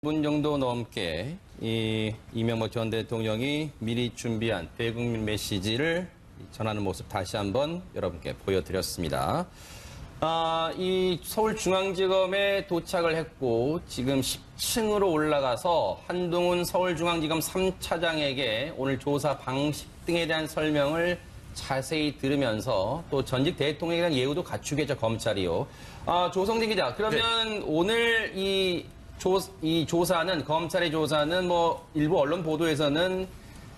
분 정도 넘게 이명박 전 대통령이 미리 준비한 대국민 메시지를 전하는 모습 다시 한번 여러분께 보여드렸습니다. 이 서울중앙지검에 도착을 했고 지금 10층으로 올라가서 한동훈 서울중앙지검 3차장에게 오늘 조사 방식 등에 대한 설명을 자세히 들으면서 또 전직 대통령에 대한 예우도 갖추겠죠, 검찰이요. 조성진 기자, 그러면 네. 오늘 이 조사는, 검찰의 조사는 뭐 일부 언론 보도에서는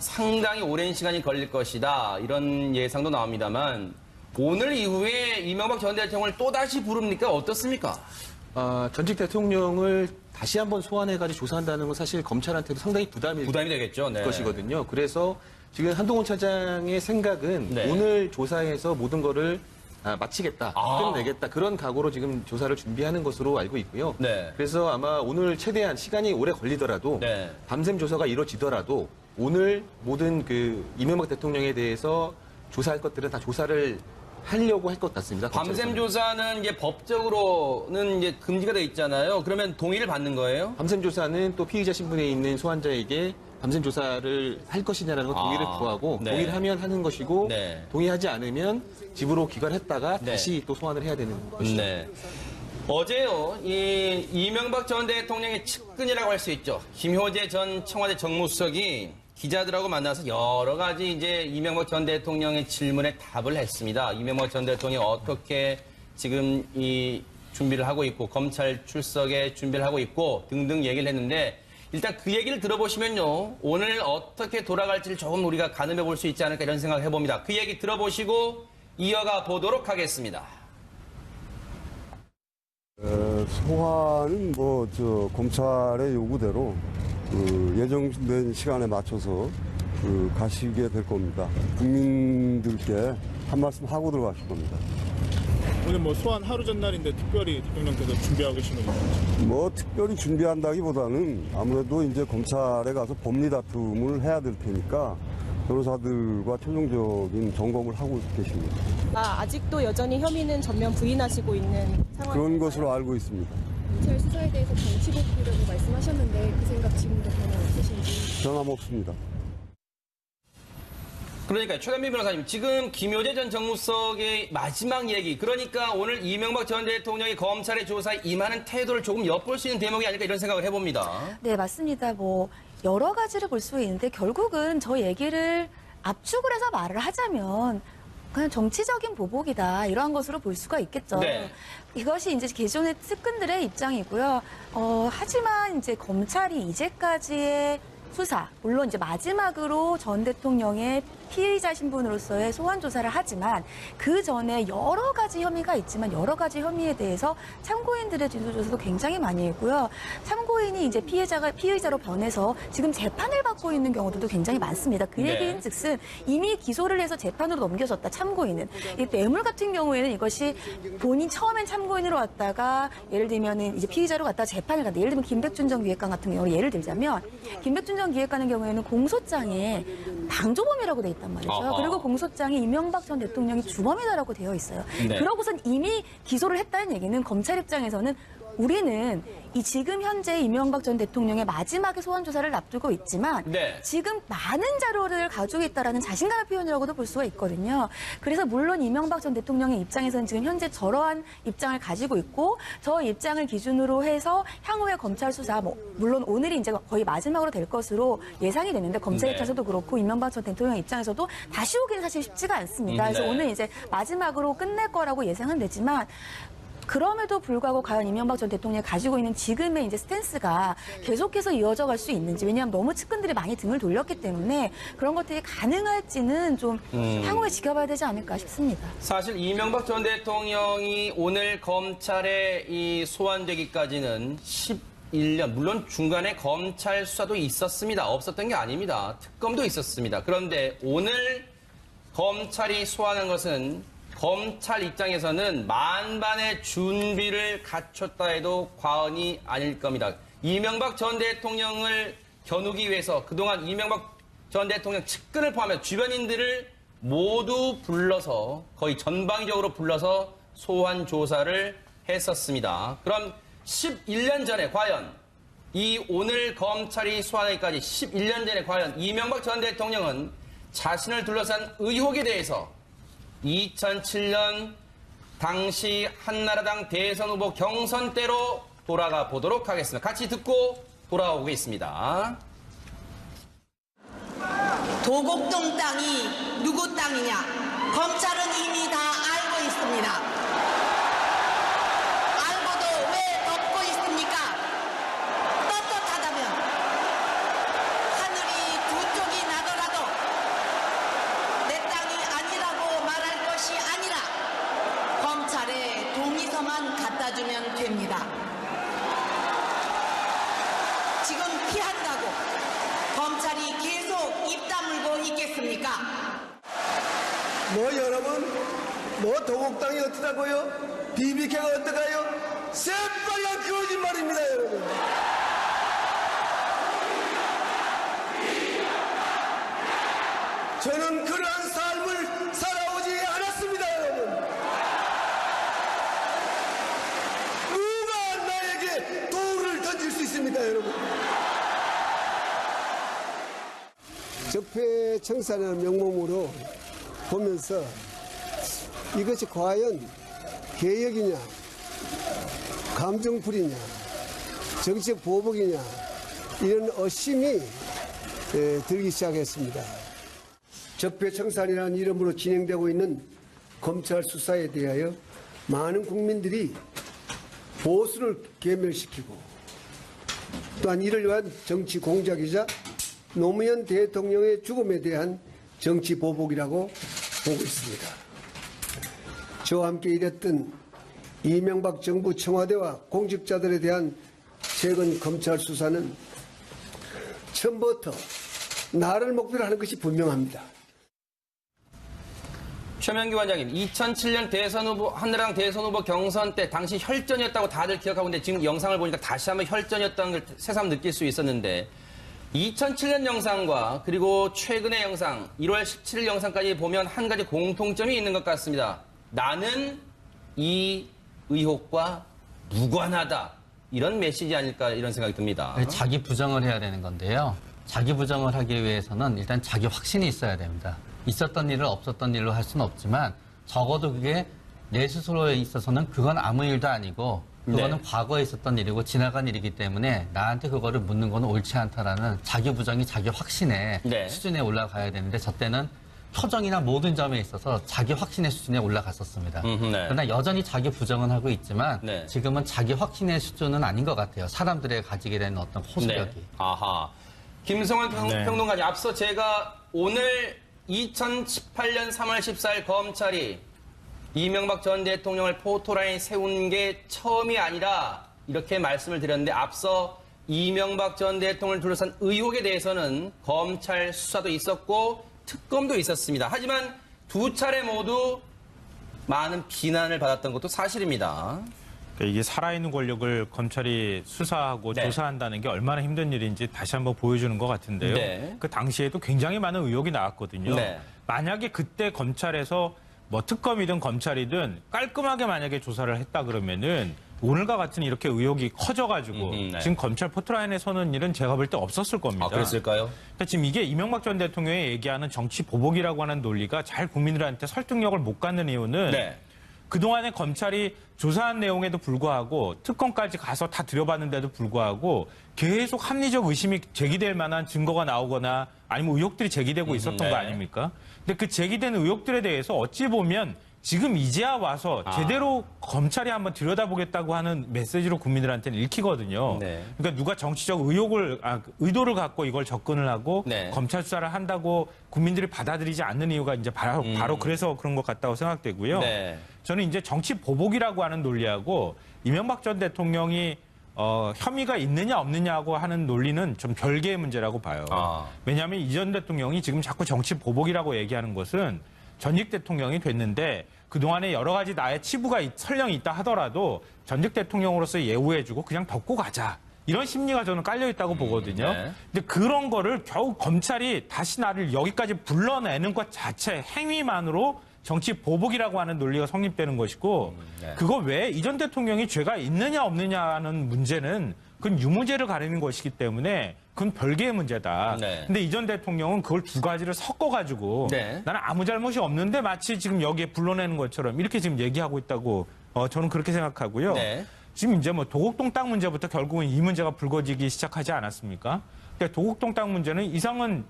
상당히 오랜 시간이 걸릴 것이다, 이런 예상도 나옵니다만 오늘 이후에 이명박 전 대통령을 또다시 부릅니까? 어떻습니까? 전직 대통령을 다시 한번 소환해가지고 조사한다는 건 사실 검찰한테도 상당히 부담이 되겠죠. 네. 것이거든요. 그래서 지금 한동훈 차장의 생각은 네. 오늘 조사해서 모든 거를 마치겠다, 끝내겠다, 그런 각오로 지금 조사를 준비하는 것으로 알고 있고요. 네. 그래서 아마 오늘 최대한 시간이 오래 걸리더라도 네. 밤샘 조사가 이루어지더라도 오늘 모든 이명박 대통령에 대해서 조사할 것들은 다 조사를 하려고 할 것 같습니다. 밤샘 조사는 이제 법적으로는 이제 금지가 돼 있잖아요. 그러면 동의를 받는 거예요? 밤샘 조사는 또 피의자 신분에 있는 소환자에게 밤샘 조사를 할 것이냐라는 건 동의를 구하고 네. 동의를 하면 하는 것이고 네. 동의하지 않으면 집으로 귀가했다가 네. 다시 또 소환을 해야 되는 것이죠. 네. 어제요, 이명박 전 대통령의 측근이라고 할 수 있죠. 김효재 전 청와대 정무수석이 기자들하고 만나서 여러 가지 이제 이명박 전 대통령의 질문에 답을 했습니다. 이명박 전 대통령이 어떻게 지금 이 준비를 하고 있고, 검찰 출석에 준비를 하고 있고 등등 얘기를 했는데, 일단 그 얘기를 들어보시면요, 오늘 어떻게 돌아갈지를 조금 우리가 가늠해 볼 수 있지 않을까 이런 생각을 해봅니다. 그 얘기 들어보시고 이어가 보도록 하겠습니다. 소환은 검찰의 요구대로 예정된 시간에 맞춰서 가시게 될 겁니다. 국민들께 한 말씀 하고 들어가실 겁니다. 오늘 소환 하루 전날인데 특별히 대통령께서 준비하고 계시는 건가요? 특별히 준비한다기보다는 아무래도 이제 검찰에 가서 법리 다툼을 해야 될 테니까 변호사들과 최종적인 점검을 하고 계십니다. 아직도 여전히 혐의는 전면 부인하시고 있는 상황. 그런 것으로 알고 있습니다. 검찰 수사에 대해서 정치 복귀라고 말씀하셨는데 그 생각 지금도 변화 없으신지? 변함없습니다. 그러니까 최단민 변호사님, 지금 김효재 전 정무수석의 마지막 얘기, 그러니까 오늘 이명박 전 대통령이 검찰의 조사에 임하는 태도를 조금 엿볼 수 있는 대목이 아닐까 이런 생각을 해봅니다. 네, 맞습니다. 여러 가지를 볼 수 있는데 결국은 저 얘기를 압축을 해서 말을 하자면 그냥 정치적인 보복이다, 이러한 것으로 볼 수가 있겠죠. 네. 이것이 이제 기존의 측근들의 입장이고요. 하지만 이제 검찰이 이제까지의 수사, 물론 이제 마지막으로 전 대통령의 피의자 신분으로서의 소환 조사를 하지만 그 전에 여러 가지 혐의가 있지만 여러 가지 혐의에 대해서 참고인들의 진술 조사도 굉장히 많이 했고요. 참고인이 이제 피의자로 변해서 지금 재판을 받고 있는 경우들도 굉장히 많습니다. 그 얘기인즉슨 이미 기소를 해서 재판으로 넘겨졌다, 참고인은. 이 뇌물 같은 경우에는 이것이 본인 처음엔 참고인으로 왔다가 예를 들면은 이제 피의자로 갔다가 재판을 갔다. 예를 들면 김백준 전 기획관 같은 경우를 예를 들자면 김백준 전 기획관의 경우에는 공소장에 방조범이라고 돼 있단 말이죠. 그리고 공소장에 이명박 전 대통령이 주범이다라고 되어 있어요. 네. 그러고선 이미 기소를 했다는 얘기는 검찰 입장에서는 우리는 이 지금 현재 이명박 전 대통령의 마지막에 소환 조사를 앞두고 있지만 네. 지금 많은 자료를 가지고 있다라는 자신감의 표현이라고도 볼 수가 있거든요. 그래서 물론 이명박 전 대통령의 입장에서는 지금 현재 저러한 입장을 가지고 있고 저 입장을 기준으로 해서 향후의 검찰 수사, 물론 오늘이 이제 거의 마지막으로 될 것으로 예상이 되는데 검찰 입장에서도 그렇고 이명박 전 대통령 입장에서도 다시 오기는 사실 쉽지가 않습니다. 그래서 오늘 이제 마지막으로 끝낼 거라고 예상은 되지만 그럼에도 불구하고 과연 이명박 전 대통령이 가지고 있는 지금의 이제 스탠스가 계속해서 이어져 갈 수 있는지, 왜냐하면 너무 측근들이 많이 등을 돌렸기 때문에 그런 것들이 가능할지는 좀 향후에 지켜봐야 되지 않을까 싶습니다. 사실 이명박 전 대통령이 오늘 검찰에 소환되기까지는 11년, 물론 중간에 검찰 수사도 있었습니다. 없었던 게 아닙니다. 특검도 있었습니다. 그런데 오늘 검찰이 소환한 것은 검찰 입장에서는 만반의 준비를 갖췄다 해도 과언이 아닐 겁니다. 이명박 전 대통령을 겨누기 위해서 그동안 이명박 전 대통령 측근을 포함해 주변인들을 모두 불러서, 거의 전방위적으로 불러서 소환 조사를 했었습니다. 그럼 11년 전에 과연 이 오늘 검찰이 수사하기까지 11년 전에 과연 이명박 전 대통령은 자신을 둘러싼 의혹에 대해서 2007년 당시 한나라당 대선 후보 경선 때로 돌아가 보도록 하겠습니다. 같이 듣고 돌아오겠습니다. 도곡동 땅이 누구 땅이냐? 검찰은 이미 다 알고 있습니다. 알고도 왜 덮고 있습니까? 떳떳하다면 하늘이 두 쪽이 나더라도 내 땅이 아니라고 말할 것이 아니라 검찰에 동의서만 갖다 주면 됩니다. 지금 피한다고 검찰이 계속 입 다물고 있겠습니까? 뭐 여러분, 뭐 도곡당이 어떠다고요? BBK가 어떠가요? 새빨간 거짓말입니다, 여러분. 저는 그러한 삶을 살아오지 않았습니다, 여러분. 누가 나에게 돌을 던질 수 있습니까, 여러분? 적폐청산이라는 명목으로 보면서 이것이 과연 개혁이냐, 감정풀이냐, 정치적 보복이냐, 이런 의심이 들기 시작했습니다. 적폐청산이라는 이름으로 진행되고 있는 검찰 수사에 대하여 많은 국민들이 보수를 괴멸시키고 또한 이를 위한 정치 공작이자 노무현 대통령의 죽음에 대한 정치 보복이라고 보고 있습니다. 저와 함께 일했던 이명박 정부 청와대와 공직자들에 대한 최근 검찰 수사는 처음부터 나를 목표로 하는 것이 분명합니다. 최명기 원장님, 2007년 대선 후보, 한나라당 대선 후보 경선 때 당시 혈전이었다고 다들 기억하고 있는데 지금 영상을 보니까 다시 한번 혈전이었다는 걸 새삼 느낄 수 있었는데 2007년 영상과 그리고 최근의 영상, 1월 17일 영상까지 보면 한 가지 공통점이 있는 것 같습니다. 나는 이 의혹과 무관하다. 이런 메시지 아닐까 이런 생각이 듭니다. 자기 부정을 해야 되는 건데요. 자기 부정을 하기 위해서는 일단 자기 확신이 있어야 됩니다. 있었던 일을 없었던 일로 할 수는 없지만 적어도 그게 내 스스로에 있어서는 그건 아무 일도 아니고 그거는 과거에 있었던 일이고 지나간 일이기 때문에 나한테 그거를 묻는 건 옳지 않다라는 자기 부정이 자기 확신의 수준에 올라가야 되는데 저 때는 표정이나 모든 점에 있어서 자기 확신의 수준에 올라갔었습니다. 그러나 여전히 자기 부정은 하고 있지만 지금은 자기 확신의 수준은 아닌 것 같아요. 사람들의 가지게 되는 어떤 호소력이. 아하. 김성환 평론가님, 앞서 제가 오늘 2018년 3월 14일 검찰이 이명박 전 대통령을 포토라인 세운 게 처음이 아니라 이렇게 말씀을 드렸는데 앞서 이명박 전 대통령을 둘러싼 의혹에 대해서는 검찰 수사도 있었고 특검도 있었습니다. 하지만 두 차례 모두 많은 비난을 받았던 것도 사실입니다. 이게 살아있는 권력을 검찰이 수사하고 조사한다는 게 얼마나 힘든 일인지 다시 한번 보여주는 것 같은데요. 그 당시에도 굉장히 많은 의혹이 나왔거든요. 만약에 그때 검찰에서 뭐 특검이든 검찰이든 깔끔하게 만약에 조사를 했다 그러면은 오늘과 같은 이렇게 의혹이 커져가지고 지금 검찰 포트라인에 서는 일은 제가 볼 때 없었을 겁니다. 아, 그랬을까요? 그러니까 지금 이게 이명박 전 대통령이 얘기하는 정치 보복이라고 하는 논리가 잘 국민들한테 설득력을 못 갖는 이유는 그동안에 검찰이 조사한 내용에도 불구하고 특검까지 가서 다 들여봤는데도 불구하고 계속 합리적 의심이 제기될 만한 증거가 나오거나 아니면 의혹들이 제기되고 있었던 거 아닙니까? 근데 그 제기된 의혹들에 대해서 어찌 보면 지금 이제야 와서 제대로 검찰이 한번 들여다보겠다고 하는 메시지로 국민들한테는 읽히거든요. 그러니까 누가 정치적 의도를 갖고 이걸 접근을 하고 검찰 수사를 한다고 국민들이 받아들이지 않는 이유가 이제 바로 그래서 그런 것 같다고 생각되고요. 저는 이제 정치 보복이라고 하는 논리하고 이명박 전 대통령이 혐의가 있느냐 없느냐고 하는 논리는 좀 별개의 문제라고 봐요. 왜냐하면 이 전 대통령이 지금 자꾸 정치 보복이라고 얘기하는 것은 전직 대통령이 됐는데 그동안에 여러 가지 나의 치부가 설령 있다 하더라도 전직 대통령으로서 예우해주고 그냥 덮고 가자. 이런 심리가 저는 깔려있다고 보거든요. 근데 그런 거를 겨우 검찰이 다시 나를 여기까지 불러내는 것 자체 행위만으로 정치 보복이라고 하는 논리가 성립되는 것이고 그거 외에 이 전 대통령이 죄가 있느냐 없느냐는 문제는 그건 유무죄를 가리는 것이기 때문에 그건 별개의 문제다. 네. 근데 이 전 대통령은 그걸 두 가지를 섞어가지고 네. 나는 아무 잘못이 없는데 마치 지금 여기에 불러내는 것처럼 이렇게 지금 얘기하고 있다고 저는 그렇게 생각하고요. 네. 지금 이제 뭐 도곡동 땅 문제부터 결국은 이 문제가 불거지기 시작하지 않았습니까? 근데 도곡동 땅 문제는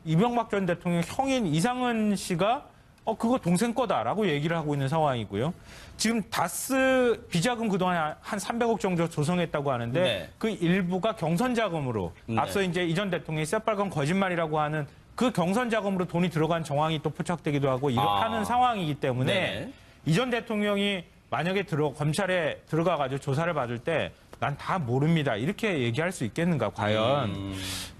이명박 전 대통령 형인 이상은 씨가 그거 동생 거다라고 얘기를 하고 있는 상황이고요. 지금 다스 비자금 그동안 한 300억 정도 조성했다고 하는데 네. 그 일부가 경선 자금으로 앞서 이제 이 전 대통령이 새빨간 거짓말이라고 하는 그 경선 자금으로 돈이 들어간 정황이 또 포착되기도 하고 하는 상황이기 때문에 네. 이 전 대통령이 만약에 검찰에 들어가가지고 조사를 받을 때 난 다 모릅니다. 이렇게 얘기할 수 있겠는가, 과연.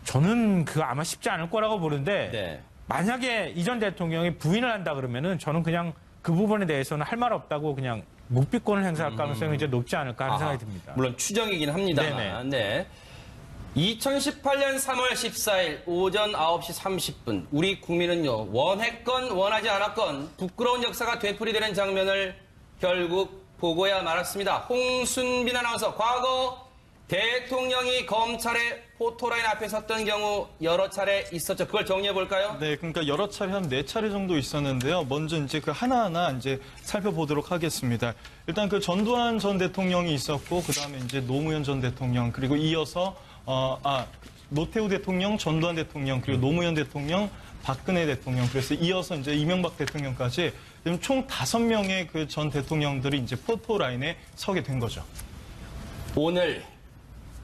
저는 그거 아마 쉽지 않을 거라고 보는데 네. 만약에 이 전 대통령이 부인을 한다 그러면은 저는 그냥 그 부분에 대해서는 할 말 없다고 그냥 묵비권을 행사할 가능성이 이제 높지 않을까 하는 생각이 듭니다. 물론 추정이긴 합니다만. 네. 2018년 3월 14일 오전 9시 30분 우리 국민은요 원했건 원하지 않았건 부끄러운 역사가 되풀이되는 장면을 결국 보고야 말았습니다. 홍순빈 아나운서, 과거 대통령이 검찰의 포토라인 앞에 섰던 경우 여러 차례 있었죠. 그걸 정리해 볼까요? 네, 그러니까 여러 차례 한 4차례 정도 있었는데요. 먼저 이제 그 하나하나 이제 살펴보도록 하겠습니다. 일단 그 전두환 전 대통령이 있었고, 그 다음에 이제 노무현 전 대통령, 그리고 이어서 노태우 대통령, 전두환 대통령, 그리고 노무현 대통령, 박근혜 대통령, 그래서 이어서 이제 이명박 대통령까지 총 5명의 그 전 대통령들이 이제 포토라인에 서게 된 거죠. 오늘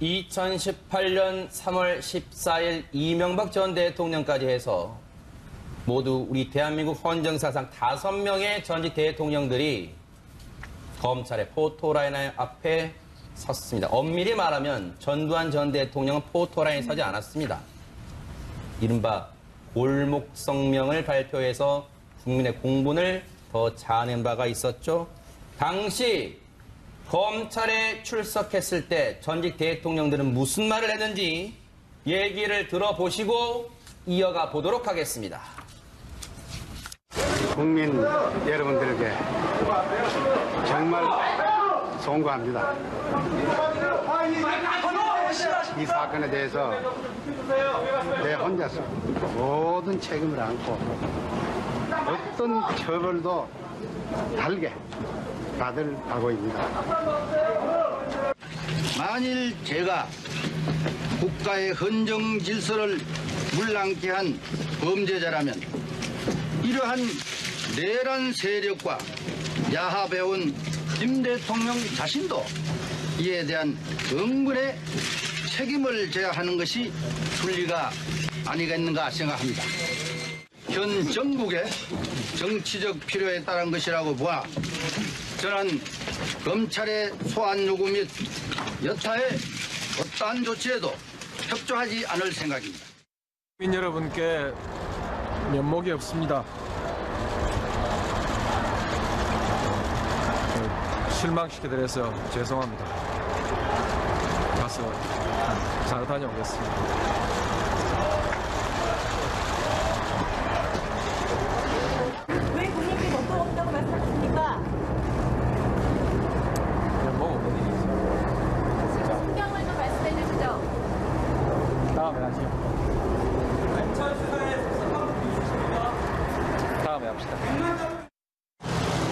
2018년 3월 14일 이명박 전 대통령까지 해서 모두 우리 대한민국 헌정사상 5명의 전직 대통령들이 검찰의 포토라인 앞에 섰습니다. 엄밀히 말하면 전두환 전 대통령은 포토라인에 서지 않았습니다. 이른바 골목성명을 발표해서 국민의 공분을 더 자아낸 바가 있었죠. 당시 검찰에 출석했을 때 전직 대통령들은 무슨 말을 했는지 얘기를 들어보시고 이어가 보도록 하겠습니다. 국민 여러분들에게 정말 송구합니다. 이 사건에 대해서 내 혼자서 모든 책임을 안고 어떤 처벌도 달게 받을 각오입니다. 만일 제가 국가의 헌정 질서를 물랑케 한 범죄자라면 이러한 내란 세력과 야합해온 김 대통령 자신도 이에 대한 응분의 책임을 져야 하는 것이 순리가 아니겠는가 생각합니다. 현 정국의 정치적 필요에 따른 것이라고 보아 저는 검찰의 소환 요구 및 여타의 어떠한 조치에도 협조하지 않을 생각입니다. 국민 여러분께 면목이 없습니다. 실망시켜드려서 죄송합니다. 가서 잘 다녀오겠습니다. 왜 본인이 면목 없다고 말씀하십니까? 면목 없는 일이 있어요. 신경을 좀 말씀해 주시죠. 다음에 하시죠. 다음에 합시다.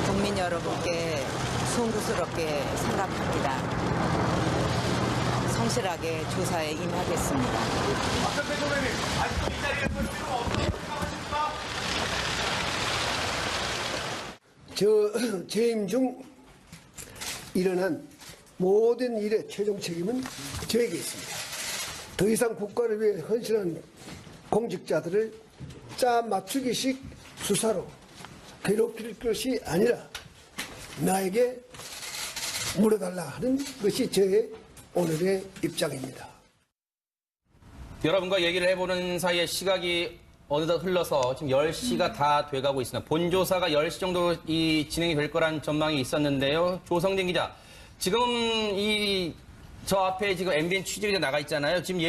국민 여러분께 송구스럽게 생각합니다. 성실하게 조사에 임하겠습니다. 재임 중 일어난 모든 일의 최종 책임은 저에게 있습니다. 더 이상 국가를 위해 헌신한 공직자들을 짜 맞추기식 수사로 괴롭힐 것이 아니라 나에게 물어달라 하는 것이 저의 오늘의 입장입니다. 여러분과 얘기를 해보는 사이에 시각이 어느덧 흘러서 지금 10시가 다 돼가고 있습니다. 본조사가 10시 정도 진행이 될 거란 전망이 있었는데요. 조성진 기자, 지금 저 앞에 지금 MBN 취재기자 나가 있잖아요. 지금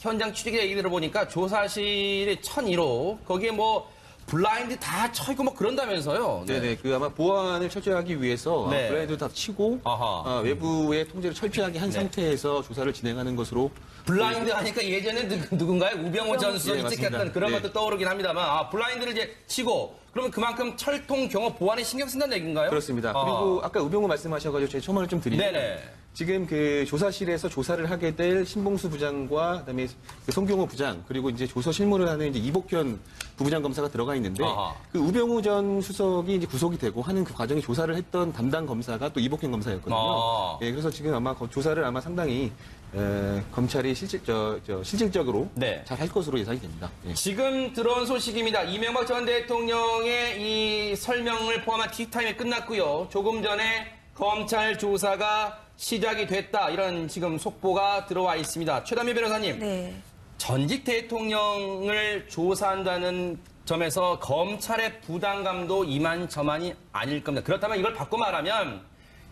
현장 취재기자 얘기 들어보니까 조사실이 1001호, 거기에 뭐 블라인드 다 쳐있고 뭐 그런다면서요. 네네. 그 아마 보안을 철저히 하기 위해서 네. 블라인드 다 치고 외부의 통제를 철저하게 한 네. 상태에서 조사를 진행하는 것으로. 블라인드 하니까 예전에 누군가요? 우병우 전 수석이 맞습니다. 찍혔던 그런 네. 것도 떠오르긴 합니다만 블라인드를 이제 치고 그러면 그만큼 철통 경호 보안에 신경 쓴다는 얘기인가요? 그렇습니다. 그리고 아까 우병우 말씀하셔가지고 제가 첨언을 좀 드리면 네네. 지금 그 조사실에서 조사를 하게 될 신봉수 부장과 그다음에 그 송경호 부장 그리고 이제 조서 실무를 하는 이제 이복현 부부장 검사가 들어가 있는데 그 우병우 전 수석이 이제 구속이 되고 하는 그 과정에 조사를 했던 담당 검사가 또 이복현 검사였거든요. 예, 그래서 지금 아마 조사를 아마 상당히 검찰이 실질적으로 잘 할 것으로 예상이 됩니다. 예. 지금 들어온 소식입니다. 이명박 전 대통령의 이 설명을 포함한 티타임이 끝났고요. 조금 전에 검찰 조사가 시작이 됐다. 이런 지금 속보가 들어와 있습니다. 최담희 변호사님. 네. 전직 대통령을 조사한다는 점에서 검찰의 부담감도 이만저만이 아닐 겁니다. 그렇다면 이걸 바꿔 말하면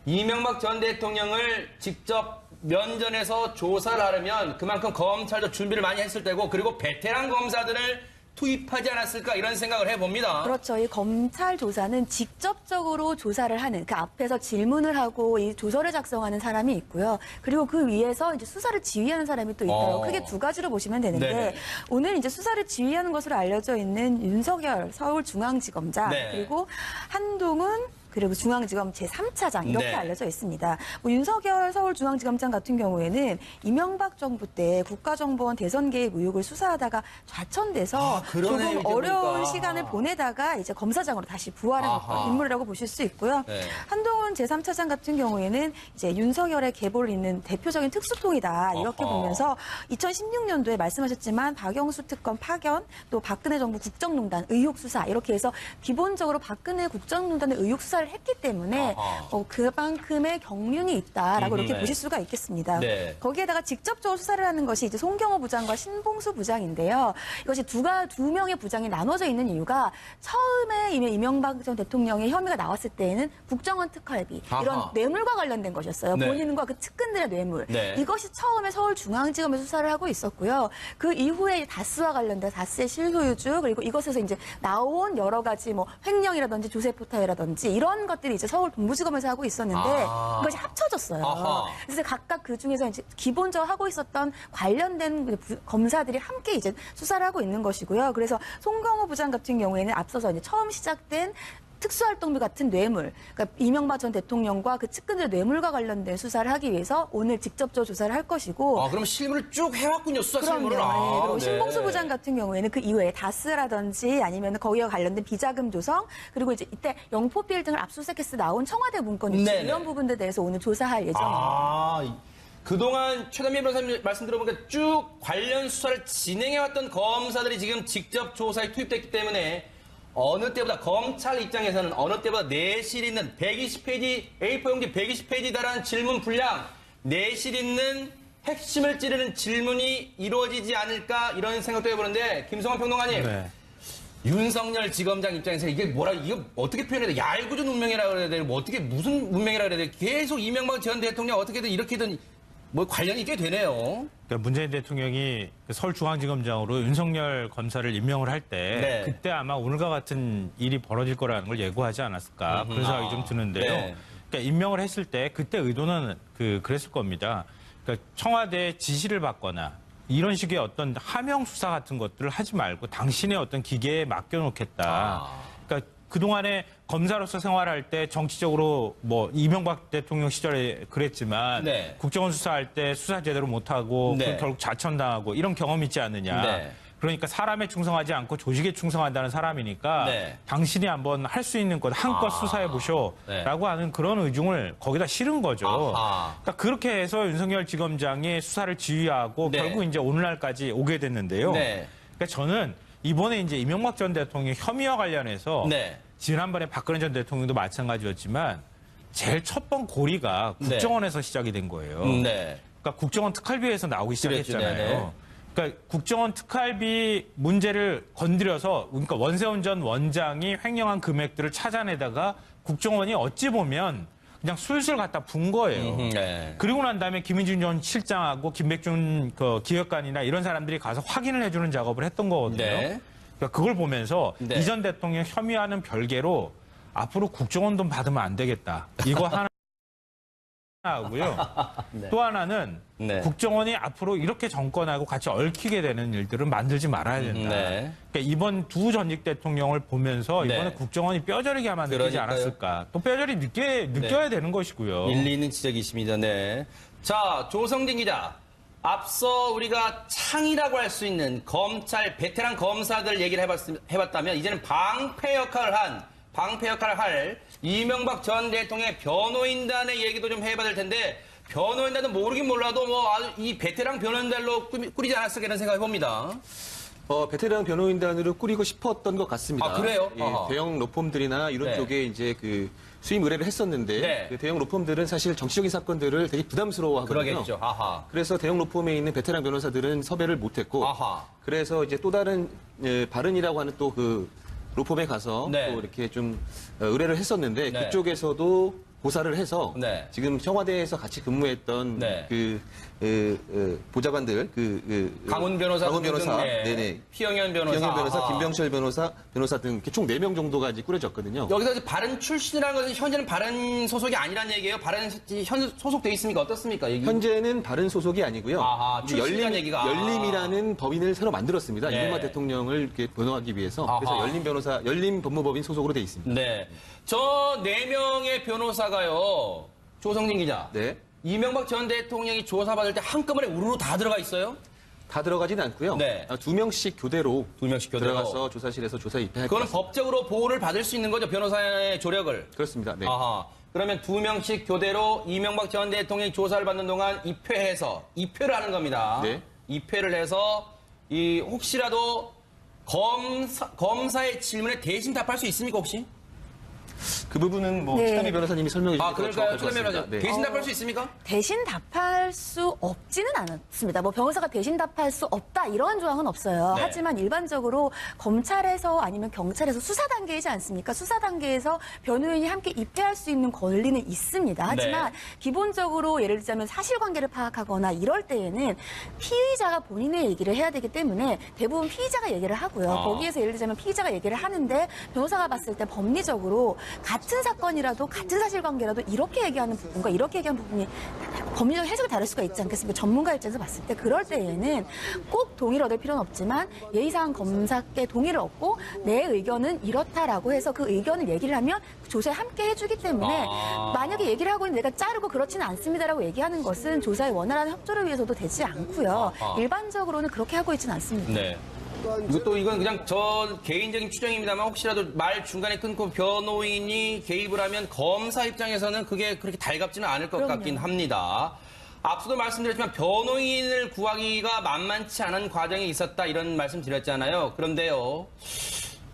이명박 전 대통령을 직접 면전에서 조사를 하려면 그만큼 검찰도 준비를 많이 했을 때고 그리고 베테랑 검사들을 투입하지 않았을까 이런 생각을 해봅니다. 그렇죠. 이 검찰 조사는 직접적으로 조사를 하는 그 앞에서 질문을 하고 이 조서를 작성하는 사람이 있고요. 그리고 그 위에서 이제 수사를 지휘하는 사람이 또 있어요. 크게 두 가지로 보시면 되는데 네네. 오늘 이제 수사를 지휘하는 것으로 알려져 있는 윤석열 서울중앙지검장 네. 그리고 한동훈 그리고 중앙지검 제3차장 이렇게 네. 알려져 있습니다. 뭐 윤석열 서울중앙지검장 같은 경우에는 이명박 정부 때 국가정보원 대선 개입 의혹을 수사하다가 좌천돼서 그러네, 조금 이제 어려운 보니까. 시간을 보내다가 이제 검사장으로 다시 부활한 인물이라고 보실 수 있고요. 네. 한동훈 제3차장 같은 경우에는 이제 윤석열의 계보를 잇는 대표적인 특수통이다 이렇게 보면서 2016년도에 말씀하셨지만 박영수 특검 파견 또 박근혜 정부 국정농단 의혹 수사 이렇게 해서 기본적으로 박근혜 국정농단의 의혹 수사를 했기 때문에 그만큼의 경륜이 있다라고 이렇게 네. 보실 수가 있겠습니다. 네. 거기에다가 직접적으로 수사를 하는 것이 이제 송경호 부장과 신봉수 부장인데요. 이것이 두 명의 부장이 나눠져 있는 이유가 처음에 이명박 전 대통령의 혐의가 나왔을 때에는 국정원 특활비 이런 뇌물과 관련된 것이었어요. 네. 본인과 그 측근들의 뇌물. 네. 이것이 처음에 서울중앙지검에서 수사를 하고 있었고요. 그 이후에 다스와 관련된 다스의 실소유주 그리고 이것에서 이제 나온 여러 가지 뭐 횡령이라든지 조세포탈이라든지 이런 것들이 이제 서울 동부지검에서 하고 있었는데 이것이 합쳐졌어요. 그래서 각각 그 중에서 이제 기본적으로 하고 있었던 관련된 검사들이 함께 이제 수사를 하고 있는 것이고요. 그래서 송경호 부장 같은 경우에는 앞서서 이제 처음 시작된 특수활동비 같은 뇌물, 그러니까 이명박 전 대통령과 그 측근들의 뇌물과 관련된 수사를 하기 위해서 오늘 직접적으로 조사를 할 것이고. 그럼 실무를 쭉 해왔군요, 수사 실무를. 네. 그리고 신봉수 부장 같은 경우에는 그 이외에 다스라든지 아니면 거기와 관련된 비자금 조성, 그리고 이제 이때 영포빌딩을 압수수색해서 나온 청와대 문건 유출 이런 부분들에 대해서 오늘 조사할 예정입니다. 그동안 최담희 변호사님 말씀 들어보니까 쭉 관련 수사를 진행해왔던 검사들이 지금 직접 조사에 투입됐기 때문에 어느 때보다 검찰 입장에서는 어느 때보다 내실 있는 120페이지 A4 용지 120페이지 달하는 질문 분량 내실 있는 핵심을 찌르는 질문이 이루어지지 않을까 이런 생각도 해보는데 김성환 평론가님 윤석열 지검장 입장에서 이게 이거 어떻게 표현해야 돼? 얄궂은 운명이라 그래야 돼? 뭐 어떻게 무슨 운명이라 그래야 돼? 계속 이명박 전 대통령 어떻게든 이렇게든 뭐 관련이 꽤 되네요. 그러니까 문재인 대통령이 서울중앙지검장으로 윤석열 검사를 임명을 할 때 그때 아마 오늘과 같은 일이 벌어질 거라는 걸 예고하지 않았을까 그런 생각이 좀 드는데요. 그러니까 임명을 했을 때 그때 의도는 그랬을 겁니다. 그러니까 청와대에 지시를 받거나 이런 식의 어떤 하명 수사 같은 것들을 하지 말고 당신의 어떤 기계에 맡겨놓겠다. 그러니까 그동안에 검사로서 생활할 때 정치적으로 뭐 이명박 대통령 시절에 그랬지만 국정원 수사할 때 수사 제대로 못하고 결국 좌천당하고 이런 경험이 있지 않느냐. 그러니까 사람에 충성하지 않고 조직에 충성한다는 사람이니까 당신이 한번 할 수 있는 것 한껏 수사해 보쇼라고 하는 그런 의중을 거기다 실은 거죠. 그러니까 그렇게 해서 윤석열 지검장이 수사를 지휘하고 결국 이제 오늘날까지 오게 됐는데요. 그러니까 저는 이번에 이제 이명박 전 대통령 혐의와 관련해서 지난번에 박근혜 전 대통령도 마찬가지였지만 제일 첫 번 고리가 국정원에서 시작이 된 거예요. 그러니까 국정원 특활비에서 나오기 시작했잖아요. 그러니까 국정원 특활비 문제를 건드려서 그러니까 원세훈 전 원장이 횡령한 금액들을 찾아내다가 국정원이 어찌 보면 그냥 술술 갖다 분 거예요. 그리고 난 다음에 김인준 전 실장하고 김백준 기획관이나 이런 사람들이 가서 확인을 해주는 작업을 했던 거거든요. 그러니까 그걸 보면서 네. 이 전 대통령 혐의와는 별개로 앞으로 국정원 돈 받으면 안 되겠다. 이거 하나고요. 네. 또 하나는 네. 국정원이 앞으로 이렇게 정권하고 같이 얽히게 되는 일들을 만들지 말아야 된다. 네. 그러니까 이번 두 전직 대통령을 보면서 이번에 네. 국정원이 뼈저리게만 느끼지 그러니까요. 않았을까. 또 뼈저리 느껴야 되는 것이고요. 일리 있는 지적이십니다. 네. 자, 조성진 기자. 앞서 우리가 창이라고 할 수 있는 검찰 베테랑 검사들 얘기를 해봤다면 이제는 방패 역할을 할 이명박 전 대통령의 변호인단의 얘기도 좀 해봐야 될 텐데 변호인단은 모르긴 몰라도 뭐 아주 이 베테랑 변호인단으로 꾸리지 않았을까 이런 생각을 해봅니다. 베테랑 변호인단으로 꾸리고 싶었던 것 같습니다. 아, 그래요? 예, 아하. 대형 로펌들이나 이런 네. 쪽에 이제 그 수임 의뢰를 했었는데 네. 그 대형 로펌들은 사실 정치적인 사건들을 되게 부담스러워하거든요. 그러겠죠. 아하. 그래서 대형 로펌에 있는 베테랑 변호사들은 섭외를 못했고, 아하. 그래서 이제 또 다른 바른이라고 하는 또 그 로펌에 가서 네. 또 이렇게 좀 의뢰를 했었는데 네. 그쪽에서도 고사를 해서 네. 지금 청와대에서 같이 근무했던 네. 보좌관들 강훈 변호사, 강훈 변호사, 네. 네네. 피영현 변호사, 피영현 변호사, 아하. 김병철 변호사 등 이렇게 총 4명 정도가 이제 꾸려졌거든요. 여기서 이제 바른 출신이라는 것은 현재는 바른 소속이 아니란 얘기예요. 바른 소속돼 있습니까? 어떻습니까? 여기? 현재는 바른 소속이 아니고요. 아하, 이제 출신이라는 얘기가. 열림이라는 법인을 새로 만들었습니다. 네. 이명박 대통령을 이렇게 변호하기 위해서. 아하. 그래서 열림 법무법인 소속으로 돼 있습니다. 네. 저 4명의 변호사가요. 조성진 기자. 네. 이명박 전 대통령이 조사받을 때 한꺼번에 우르르 다 들어가 있어요? 다 들어가지는 않고요. 네. 2명씩 교대로 들어가서 조사실에서 조사 입회할 그거는 겁니다. 법적으로 보호를 받을 수 있는 거죠, 변호사의 조력을. 그렇습니다. 네. 아하. 그러면 2명씩 교대로 이명박 전 대통령이 조사를 받는 동안 입회를 하는 겁니다. 네. 입회를 해서 혹시라도 검사의 질문에 대신 답할 수 있습니까, 혹시? 그 부분은 뭐 네. 최단비 변호사님이 설명해 주실 것 그럴까요? 같습니다. 최단비 변호사님. 네. 대신 답할 수 있습니까? 대신 답할 수 없지는 않습니다. 뭐 변호사가 대신 답할 수 없다 이런 조항은 없어요. 네. 하지만 일반적으로 검찰에서 아니면 경찰에서 수사 단계이지 않습니까? 수사 단계에서 변호인이 함께 입회할 수 있는 권리는 있습니다. 하지만 네. 기본적으로 예를 들자면 사실관계를 파악하거나 이럴 때에는 피의자가 본인의 얘기를 해야 되기 때문에 대부분 피의자가 얘기를 하고요. 거기에서 예를 들자면 피의자가 얘기를 하는데 변호사가 봤을 때 법리적으로 같은 사건이라도 같은 사실관계라도 이렇게 얘기하는 부분과 이렇게 얘기하는 부분이 법리적 해석이 다를 수가 있지 않겠습니까? 전문가 입장에서 봤을 때 그럴 때에는 꼭 동의를 얻을 필요는 없지만 예의상 검사께 동의를 얻고 내 의견은 이렇다라고 해서 그 의견을 얘기를 하면 조사에 함께 해주기 때문에 만약에 얘기를 하고 내가 자르고 그렇지는 않습니다라고 얘기하는 것은 조사의 원활한 협조를 위해서도 되지 않고요. 일반적으로는 그렇게 하고 있지는 않습니다. 네. 이건 그냥 저 개인적인 추정입니다만 혹시라도 말 중간에 끊고 변호인이 개입을 하면 검사 입장에서는 그게 그렇게 달갑지는 않을 것 같긴 합니다. 앞서도 말씀드렸지만 변호인을 구하기가 만만치 않은 과정이 있었다 이런 말씀 드렸잖아요. 그런데요.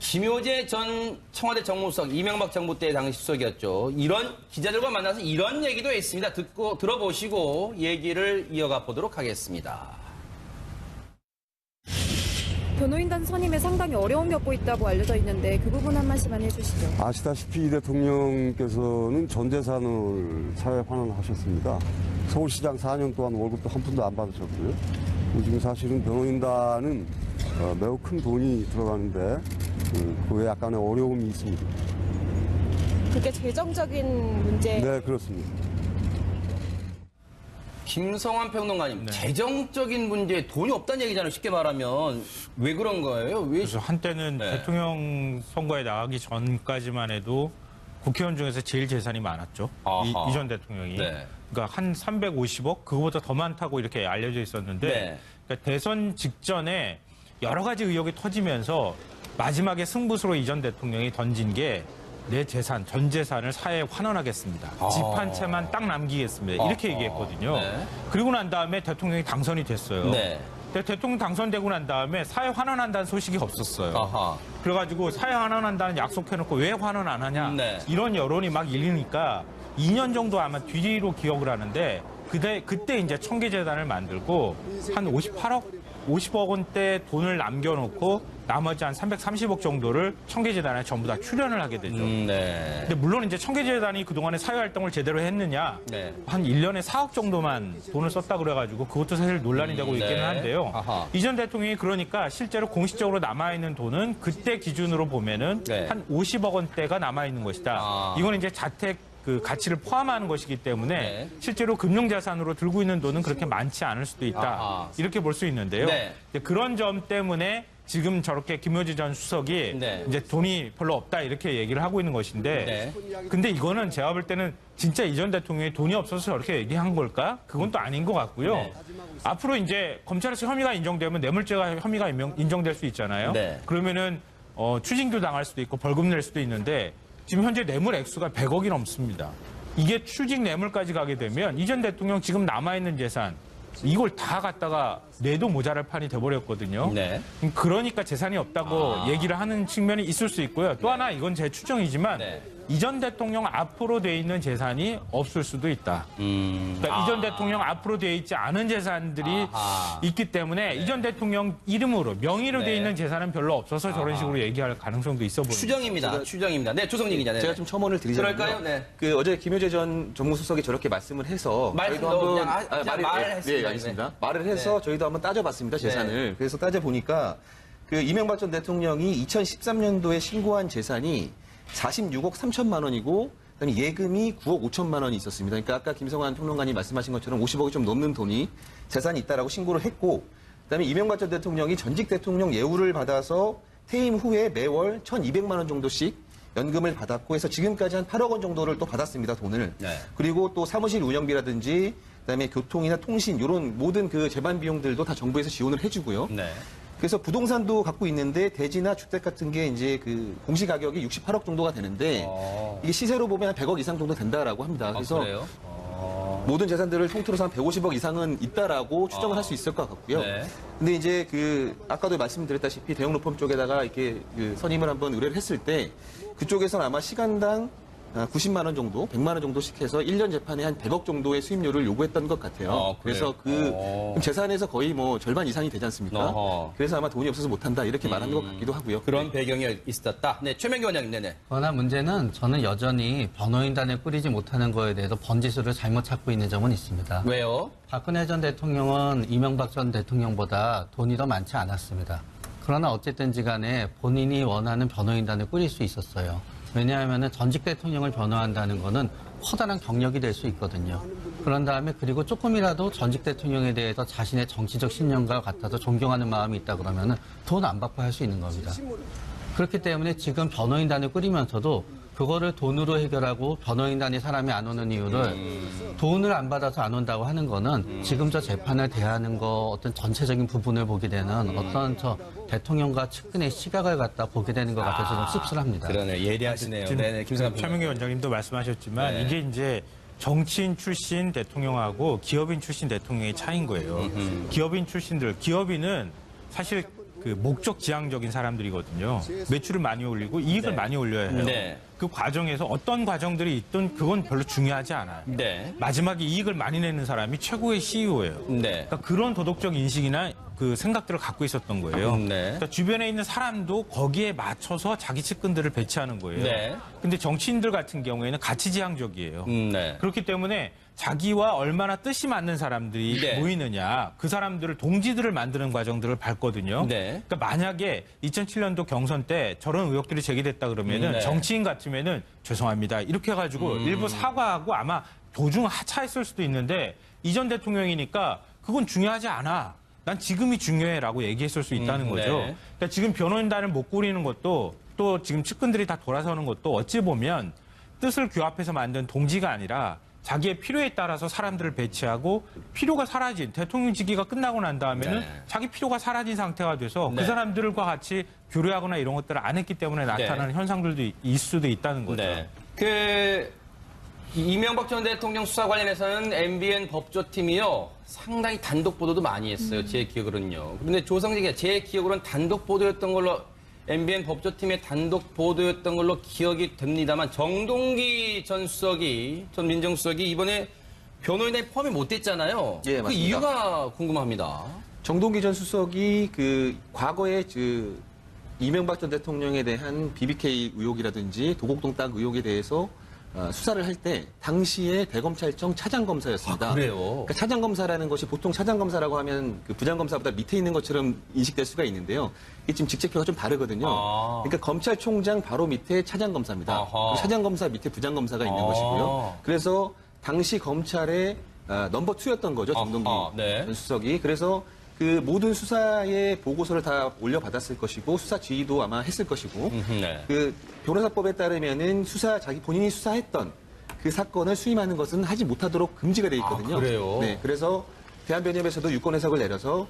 김효재 전 청와대 정무수석, 이명박 정부 때 당시 수석이었죠. 이런 기자들과 만나서 이런 얘기도 했습니다. 들어보시고 얘기를 이어가 보도록 하겠습니다. 변호인단 선임에 상당히 어려움이 겪고 있다고 알려져 있는데 그 부분 한 말씀만 해주시죠. 아시다시피 이 대통령께서는 전 재산을 사회 환원하셨습니다. 서울시장 4년 동안 월급도 한 푼도 안 받으셨고요. 지금 사실은 변호인단은 매우 큰 돈이 들어가는데 그에 약간의 어려움이 있습니다. 그게 재정적인 문제. 네, 그렇습니다. 김성환 평론가님, 재정적인 문제에 돈이 없다는 얘기잖아요. 쉽게 말하면. 왜 그런 거예요? 그래서 한때는 대통령 선거에 나가기 전까지만 해도 국회의원 중에서 제일 재산이 많았죠. 이 전 대통령이. 네. 그러니까 한 350억? 그거보다 더 많다고 이렇게 알려져 있었는데 그러니까 대선 직전에 여러 가지 의혹이 터지면서 마지막에 승부수로 이 전 대통령이 던진 게 내 재산, 전 재산을 사회에 환원하겠습니다. 집 한 채만 딱 남기겠습니다. 이렇게 얘기했거든요. 그리고 난 다음에 대통령이 당선이 됐어요. 근데 대통령 당선되고 난 다음에 사회 환원한다는 소식이 없었어요. 그래가지고 사회 환원한다는 약속해놓고 왜 환원 안 하냐 이런 여론이 막 일리니까 2년 정도 아마 뒤로 기억을 하는데 그때 이제 청계재단을 만들고 한 58억 50억 원대 돈을 남겨놓고 나머지 한 330억 정도를 청계재단에 전부 다 출연을 하게 되죠. 네. 근데 물론 이제 청계재단이 그동안에 사회활동을 제대로 했느냐, 네. 한 1년에 4억 정도만 돈을 썼다 그래가지고 그것도 사실 논란이 되고 있기는 네. 한데요. 아하. 이 전 대통령이 그러니까 실제로 공식적으로 남아있는 돈은 그때 기준으로 보면은 네. 한 50억 원대가 남아있는 것이다. 이건 이제 자택 그 가치를 포함하는 것이기 때문에 네. 실제로 금융자산으로 들고 있는 돈은 그렇게 많지 않을 수도 있다. 아하. 이렇게 볼 수 있는데요. 네. 이제 그런 점 때문에 지금 저렇게 김효지 전 수석이 네. 이제 돈이 별로 없다 이렇게 얘기를 하고 있는 것인데 네. 근데 이거는 제가 볼 때는 진짜 이 전 대통령이 돈이 없어서 저렇게 얘기한 걸까? 그건 또 아닌 것 같고요. 네. 앞으로 이제 검찰에서 혐의가 인정되면 뇌물죄가 혐의가 인정될 수 있잖아요. 네. 그러면은 추징도 당할 수도 있고 벌금 낼 수도 있는데 지금 현재 뇌물 액수가 100억이 넘습니다. 이게 추징 뇌물까지 가게 되면 이 전 대통령 지금 남아있는 재산 이걸 다 갖다가 내도 모자랄 판이 돼버렸거든요. 네. 그러니까 재산이 없다고 얘기를 하는 측면이 있을 수 있고요. 또 하나 이건 제 추정이지만 네. 이 전 대통령 앞으로 돼 있는 재산이 없을 수도 있다. 그러니까 이 전 대통령 앞으로 돼 있지 않은 재산들이 있기 때문에 이 전 대통령 이름으로 명의로 네. 돼 있는 재산은 별로 없어서 저런 식으로 얘기할 가능성도 있어 보입니다. 추정입니다. 추정입니다. 네, 조성진 기자. 네. 제가 좀 첨언을 드리자면요. 그럴까요? 네. 그 어제 김효재 전 정무수석이 저렇게 말씀을 해서 저희도 한번 말을 했습니다. 네, 알겠습니다. 말을 해서 저희도 한번 따져봤습니다, 재산을. 그래서 따져보니까 그 이명박 전 대통령이 2013년도에 신고한 재산이 46억 3천만 원이고 그다음에 예금이 9억 5천만 원이 있었습니다. 그러니까 아까 김성환 평론가님 말씀하신 것처럼 50억이 좀 넘는 돈이 재산이 있다라고 신고를 했고 그다음에 이명박 전 대통령이 전직 대통령 예우를 받아서 퇴임 후에 매월 1,200만 원 정도씩 연금을 받았고 해서 지금까지 한 8억 원 정도를 또 받았습니다, 돈을. 네. 그리고 또 사무실 운영비라든지 그다음에 교통이나 통신 이런 모든 그 재반 비용들도 다 정부에서 지원을 해주고요. 네. 그래서 부동산도 갖고 있는데 대지나 주택 같은 게 이제 그 공시 가격이 68억 정도가 되는데 이게 시세로 보면 한 100억 이상 정도 된다라고 합니다. 그래서 그래요? 모든 재산들을 통틀어서 한 150억 이상은 있다라고 추정을 할 수 있을 것 같고요. 네. 근데 이제 그 아까도 말씀드렸다시피 대형 로펌 쪽에다가 이렇게 그 선임을 한번 의뢰를 했을 때 그쪽에서는 아마 시간당 90만 원 정도, 100만 원 정도씩 해서 1년 재판에 한 100억 정도의 수임료를 요구했던 것 같아요. 그래서 그 재산에서 거의 뭐 절반 이상이 되지 않습니까? 그래서 아마 돈이 없어서 못한다 이렇게 말한 것 같기도 하고요. 그런 배경이 있었다. 네, 최명기 원장님, 네네. 그러나 문제는 저는 여전히 변호인단을 꾸리지 못하는 거에 대해서 번지수를 잘못 찾고 있는 점은 있습니다. 왜요? 박근혜 전 대통령은 이명박 전 대통령보다 돈이 더 많지 않았습니다. 그러나 어쨌든지 간에 본인이 원하는 변호인단을 꾸릴 수 있었어요. 왜냐하면 전직 대통령을 변호한다는 거는 커다란 경력이 될 수 있거든요. 그런 다음에 그리고 조금이라도 전직 대통령에 대해서 자신의 정치적 신념과 같아서 존경하는 마음이 있다 그러면 돈 안 받고 할 수 있는 겁니다. 그렇기 때문에 지금 변호인단을 꾸리면서도 그거를 돈으로 해결하고 변호인단이 사람이 안 오는 이유를 돈을 안 받아서 안 온다고 하는 거는 지금 저 재판을 대하는 거 어떤 전체적인 부분을 보게 되는 어떤 저 대통령과 측근의 시각을 갖다 보게 되는 것 같아서 좀 씁쓸합니다. 그러네, 예리하시네요. 네네, 김성환 최명기 원장님도 말씀하셨지만 네. 이게 이제 정치인 출신 대통령하고 기업인 출신 대통령의 차이인 거예요. 기업인 출신들, 기업인은 사실 그 목적 지향적인 사람들이거든요. 매출을 많이 올리고 이익을 많이 올려야 해요. 네. 그 과정에서 어떤 과정들이 있든 그건 별로 중요하지 않아요. 네. 마지막에 이익을 많이 내는 사람이 최고의 CEO예요. 네. 그러니까 그런 도덕적 인식이나 그 생각들을 갖고 있었던 거예요. 네. 그러니까 주변에 있는 사람도 거기에 맞춰서 자기 측근들을 배치하는 거예요. 네. 근데 정치인들 같은 경우에는 가치지향적이에요. 네. 그렇기 때문에 자기와 얼마나 뜻이 맞는 사람들이 네. 모이느냐, 그 사람들을 동지들을 만드는 과정들을 밟거든요. 네. 그러니까 만약에 2007년도 경선 때 저런 의혹들이 제기됐다 그러면은 네. 정치인 같으면은 죄송합니다 이렇게 해가지고 일부 사과하고 아마 도중 하차했을 수도 있는데 이 전 대통령이니까 그건 중요하지 않아. 난 지금이 중요해라고 얘기했을 수 있다는 거죠. 네. 그러니까 지금 변호인단을 못 꾸리는 것도 또 지금 측근들이 다 돌아서는 것도 어찌 보면 뜻을 규합해서 만든 동지가 아니라 자기의 필요에 따라서 사람들을 배치하고 필요가 사라진 대통령직위가 끝나고 난 다음에는 자기 필요가 사라진 상태가 돼서 그 사람들과 같이 교류하거나 이런 것들을 안 했기 때문에 나타나는 현상들도 있을 수도 있다는 거죠. 네. 그 이명박 전 대통령 수사 관련해서는 MBN 법조팀이요 상당히 단독 보도도 많이 했어요. 제 기억으로는요. 그런데 조성진 기자, 제 기억으로는 단독 보도였던 걸로 MBN 법조팀의 단독 보도였던 걸로 기억이 됩니다만 정동기 전 수석이 전 민정수석이 이번에 변호인단에 포함이 못 됐잖아요. 예, 그 맞습니다. 이유가 궁금합니다. 정동기 전 수석이 그 과거에 이명박 전 대통령에 대한 BBK 의혹이라든지 도곡동 땅 의혹에 대해서 수사를 할 때 당시에 대검찰청 차장검사였습니다. 그래요? 그러니까 차장검사라는 것이 보통 차장검사라고 하면 그 부장검사보다 밑에 있는 것처럼 인식될 수가 있는데요. 이게 지금 직책표가 좀 다르거든요. 그러니까 검찰총장 바로 밑에 차장검사입니다. 그리고 차장검사 밑에 부장검사가 있는 것이고요. 그래서 당시 검찰의 넘버 2였던 거죠. 정동기 전 수석이. 그래서 그 모든 수사의 보고서를 다 올려받았을 것이고 수사 지휘도 아마 했을 것이고 그 변호사법에 따르면은 본인이 수사했던 그 사건을 수임하는 것은 하지 못하도록 금지가 돼 있거든요. 그래요? 네, 그래서 대한변협에서도 유권 해석을 내려서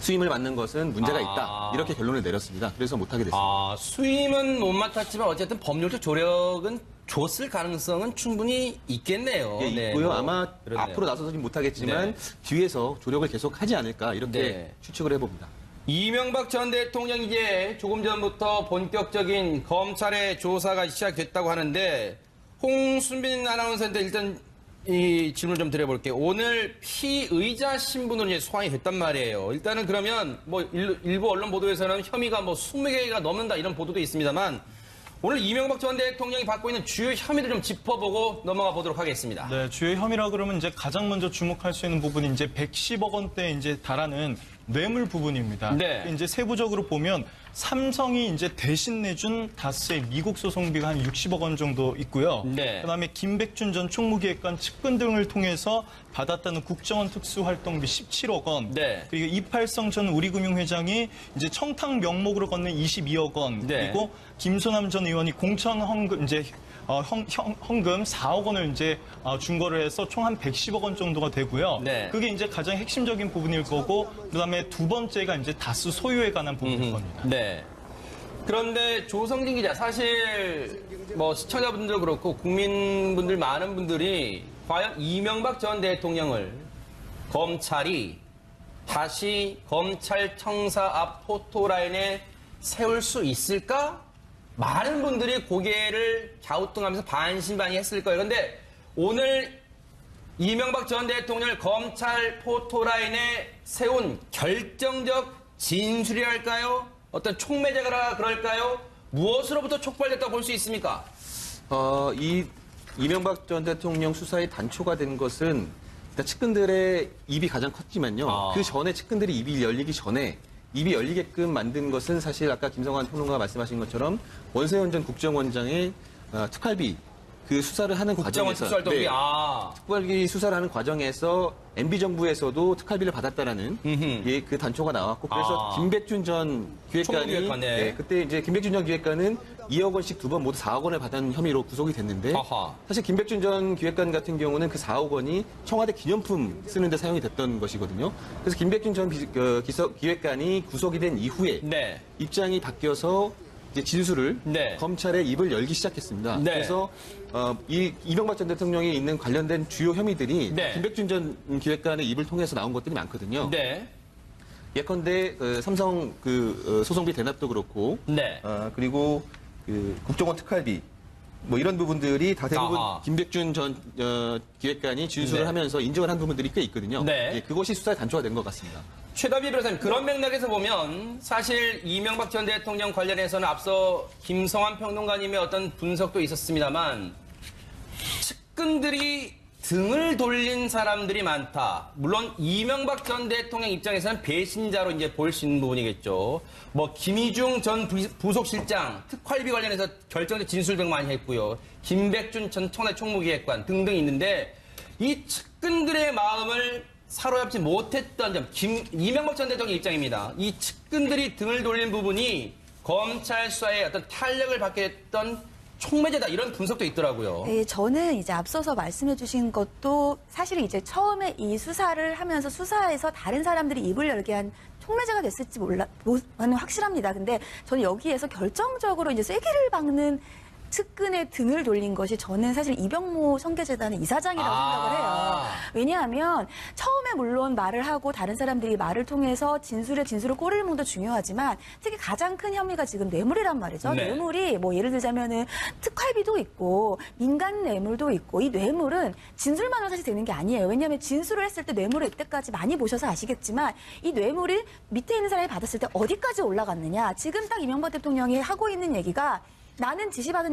수임을 맡는 것은 문제가 있다 이렇게 결론을 내렸습니다. 그래서 못하게 됐습니다. 수임은 못 맡았지만 어쨌든 법률적 조력은 줬을 가능성은 충분히 있겠네요. 예, 네, 있고요. 뭐, 아마 그렇네요. 앞으로 나서서는 못하겠지만 뒤에서 조력을 계속 하지 않을까 이렇게 추측을 해봅니다. 이명박 전 대통령 이제 조금 전부터 본격적인 검찰의 조사가 시작됐다고 하는데 홍순빈 아나운서한테 일단 이 질문을 좀 드려볼게요. 오늘 피의자 신분으로 이제 소환이 됐단 말이에요. 일단은 그러면 뭐 일부 언론 보도에서는 혐의가 뭐 20개가 넘는다 이런 보도도 있습니다만 오늘 이명박 전 대통령이 받고 있는 주요 혐의를 좀 짚어보고 넘어가 보도록 하겠습니다. 네, 주요 혐의라 그러면 이제 가장 먼저 주목할 수 있는 부분이 이제 110억 원대 이제 달하는 뇌물 부분입니다. 네. 이제 세부적으로 보면 삼성이 이제 대신 내준 다스의 미국 소송비가 한 60억 원 정도 있고요. 네. 그다음에 김백준 전 총무기획관 측근 등을 통해서 받았다는 국정원 특수활동비 17억 원. 네. 그리고 이팔성 전 우리금융회장이 이제 청탁 명목으로 건넨 22억 원. 네. 그리고 김소남 전 의원이 공천 헌금 이제 헌금 4억 원을 이제 준 거를 해서 총 한 110억 원 정도가 되고요. 네. 그게 이제 가장 핵심적인 부분일 거고, 그다음에 두 번째가 이제 다스 소유에 관한 부분일 겁니다. 네. 그런데 조성진 기자, 사실 뭐 시청자분들 그렇고 국민분들 많은 분들이 과연 이명박 전 대통령을 검찰이 다시 검찰청사 앞 포토라인에 세울 수 있을까? 많은 분들이 고개를 갸우뚱하면서 반신반의했을 거예요. 그런데 오늘 이명박 전 대통령을 검찰 포토라인에 세운 결정적 진술이랄까요? 어떤 촉매제가 그럴까요? 무엇으로부터 촉발됐다고 볼 수 있습니까? 이 이명박 전 대통령 수사의 단초가 된 것은 일단 측근들의 입이 가장 컸지만요. 그 전에 측근들이 입이 열리기 전에 입이 열리게끔 만든 것은 사실 아까 김성환 평론가가 말씀하신 것처럼 원세훈 전 국정원장의 특활비 그 수사를 하는 과정에서 특수활동비, 특활비 수사를 하는 과정에서 MB정부에서도 특활비를 받았다라는 그 단초가 나왔고 그래서 김백준 전 기획관이 그때 이제 김백준 전 기획관은 2억 원씩 두 번 모두 4억 원을 받은 혐의로 구속이 됐는데 사실 김백준 전 기획관 같은 경우는 그 4억 원이 청와대 기념품 쓰는데 사용이 됐던 것이거든요. 그래서 김백준 전 기획관이 구속이 된 이후에 입장이 바뀌어서 이제 진술을 검찰의 입을 열기 시작했습니다. 그래서 이 이명박 전 대통령이 있는 관련된 주요 혐의들이 김백준 전 기획관의 입을 통해서 나온 것들이 많거든요. 예컨대 삼성 소송비 대납도 그렇고 그리고 국정원 특활비 뭐 이런 부분들이 다 대부분 김백준 전 기획관이 진술을 하면서 인정을 한 부분들이 꽤 있거든요. 그것이 수사의 단초가 된 것 같습니다. 최다비 변호사님, 그런 맥락에서 보면 사실 이명박 전 대통령 관련해서는 앞서 김성환 평론가님의 어떤 분석도 있었습니다만 측근들이 등을 돌린 사람들이 많다. 물론 이명박 전 대통령 입장에서는 배신자로 이제 볼 수 있는 부분이겠죠. 뭐 김희중 전 부속실장 특활비 관련해서 결정적 진술 등 많이 했고요. 김백준 전 청와대 총무기획관 등등 있는데 이 측근들의 마음을 사로잡지 못했던 점, 이명박 전 대통령 입장입니다. 이 측근들이 등을 돌린 부분이 검찰 수사에 어떤 탄력을 받게 했던 촉매제다 이런 분석도 있더라고요. 네, 저는 이제 앞서서 말씀해주신 것도 사실은 이제 처음에 이 수사를 하면서 수사에서 다른 사람들이 입을 열게 한 촉매제가 됐을지 저는 확실합니다. 근데 저는 여기에서 결정적으로 이제 쐐기를 박는 측근의 등을 돌린 것이 저는 사실 이병모 청계재단의 이사장이라고 생각을 해요. 왜냐하면 처음에 물론 말을 하고 다른 사람들이 말을 통해서 진술을 꼬리를 무는 도 중요하지만 특히 가장 큰 혐의가 지금 뇌물이란 말이죠. 네. 뇌물이 뭐 예를 들자면은 특활비도 있고 민간 뇌물도 있고 이 뇌물은 진술만으로 사실 되는 게 아니에요. 왜냐하면 진술을 했을 때 뇌물을 이때까지 많이 보셔서 아시겠지만 이 뇌물이 밑에 있는 사람이 받았을 때 어디까지 올라갔느냐. 지금 딱 이명박 대통령이 하고 있는 얘기가 나는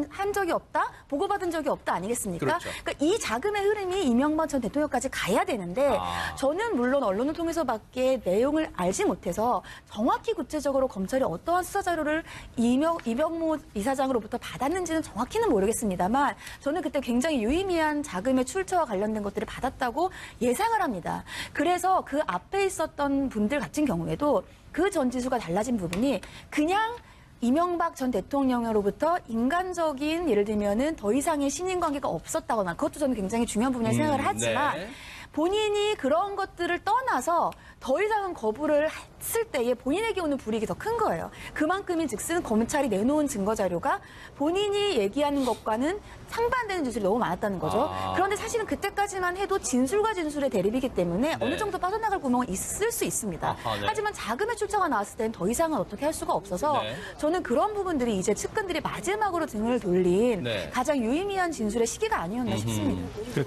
한 적이 없다, 보고받은 적이 없다 아니겠습니까? 그렇죠. 그러니까 이 자금의 흐름이 이명박 전 대통령까지 가야 되는데 저는 물론 언론을 통해서밖에 내용을 알지 못해서 정확히 구체적으로 검찰이 어떠한 수사 자료를 이병모 이사장으로부터 받았는지는 정확히는 모르겠습니다만 저는 그때 굉장히 유의미한 자금의 출처와 관련된 것들을 받았다고 예상을 합니다. 그래서 그 앞에 있었던 분들 같은 경우에도 그 전지수가 달라진 부분이 그냥 이명박 전 대통령으로부터 인간적인 예를 들면은 더 이상의 신인관계가 없었다거나 그것도 저는 굉장히 중요한 부분이라고 생각을 하지만 네. 본인이 그런 것들을 떠나서 더 이상은 거부를 했을 때에 본인에게 오는 불이익이 더 큰 거예요. 그만큼인즉슨 검찰이 내놓은 증거 자료가 본인이 얘기하는 것과는 상반되는 진술이 너무 많았다는 거죠. 그런데 사실은 그때까지만 해도 진술과 진술의 대립이기 때문에 어느 정도 빠져나갈 구멍은 있을 수 있습니다. 네. 하지만 자금의 출처가 나왔을 때는 더 이상은 어떻게 할 수가 없어서 네. 저는 그런 부분들이 이제 측근들이 마지막으로 등을 돌린 네. 가장 유의미한 진술의 시기가 아니었나 싶습니다.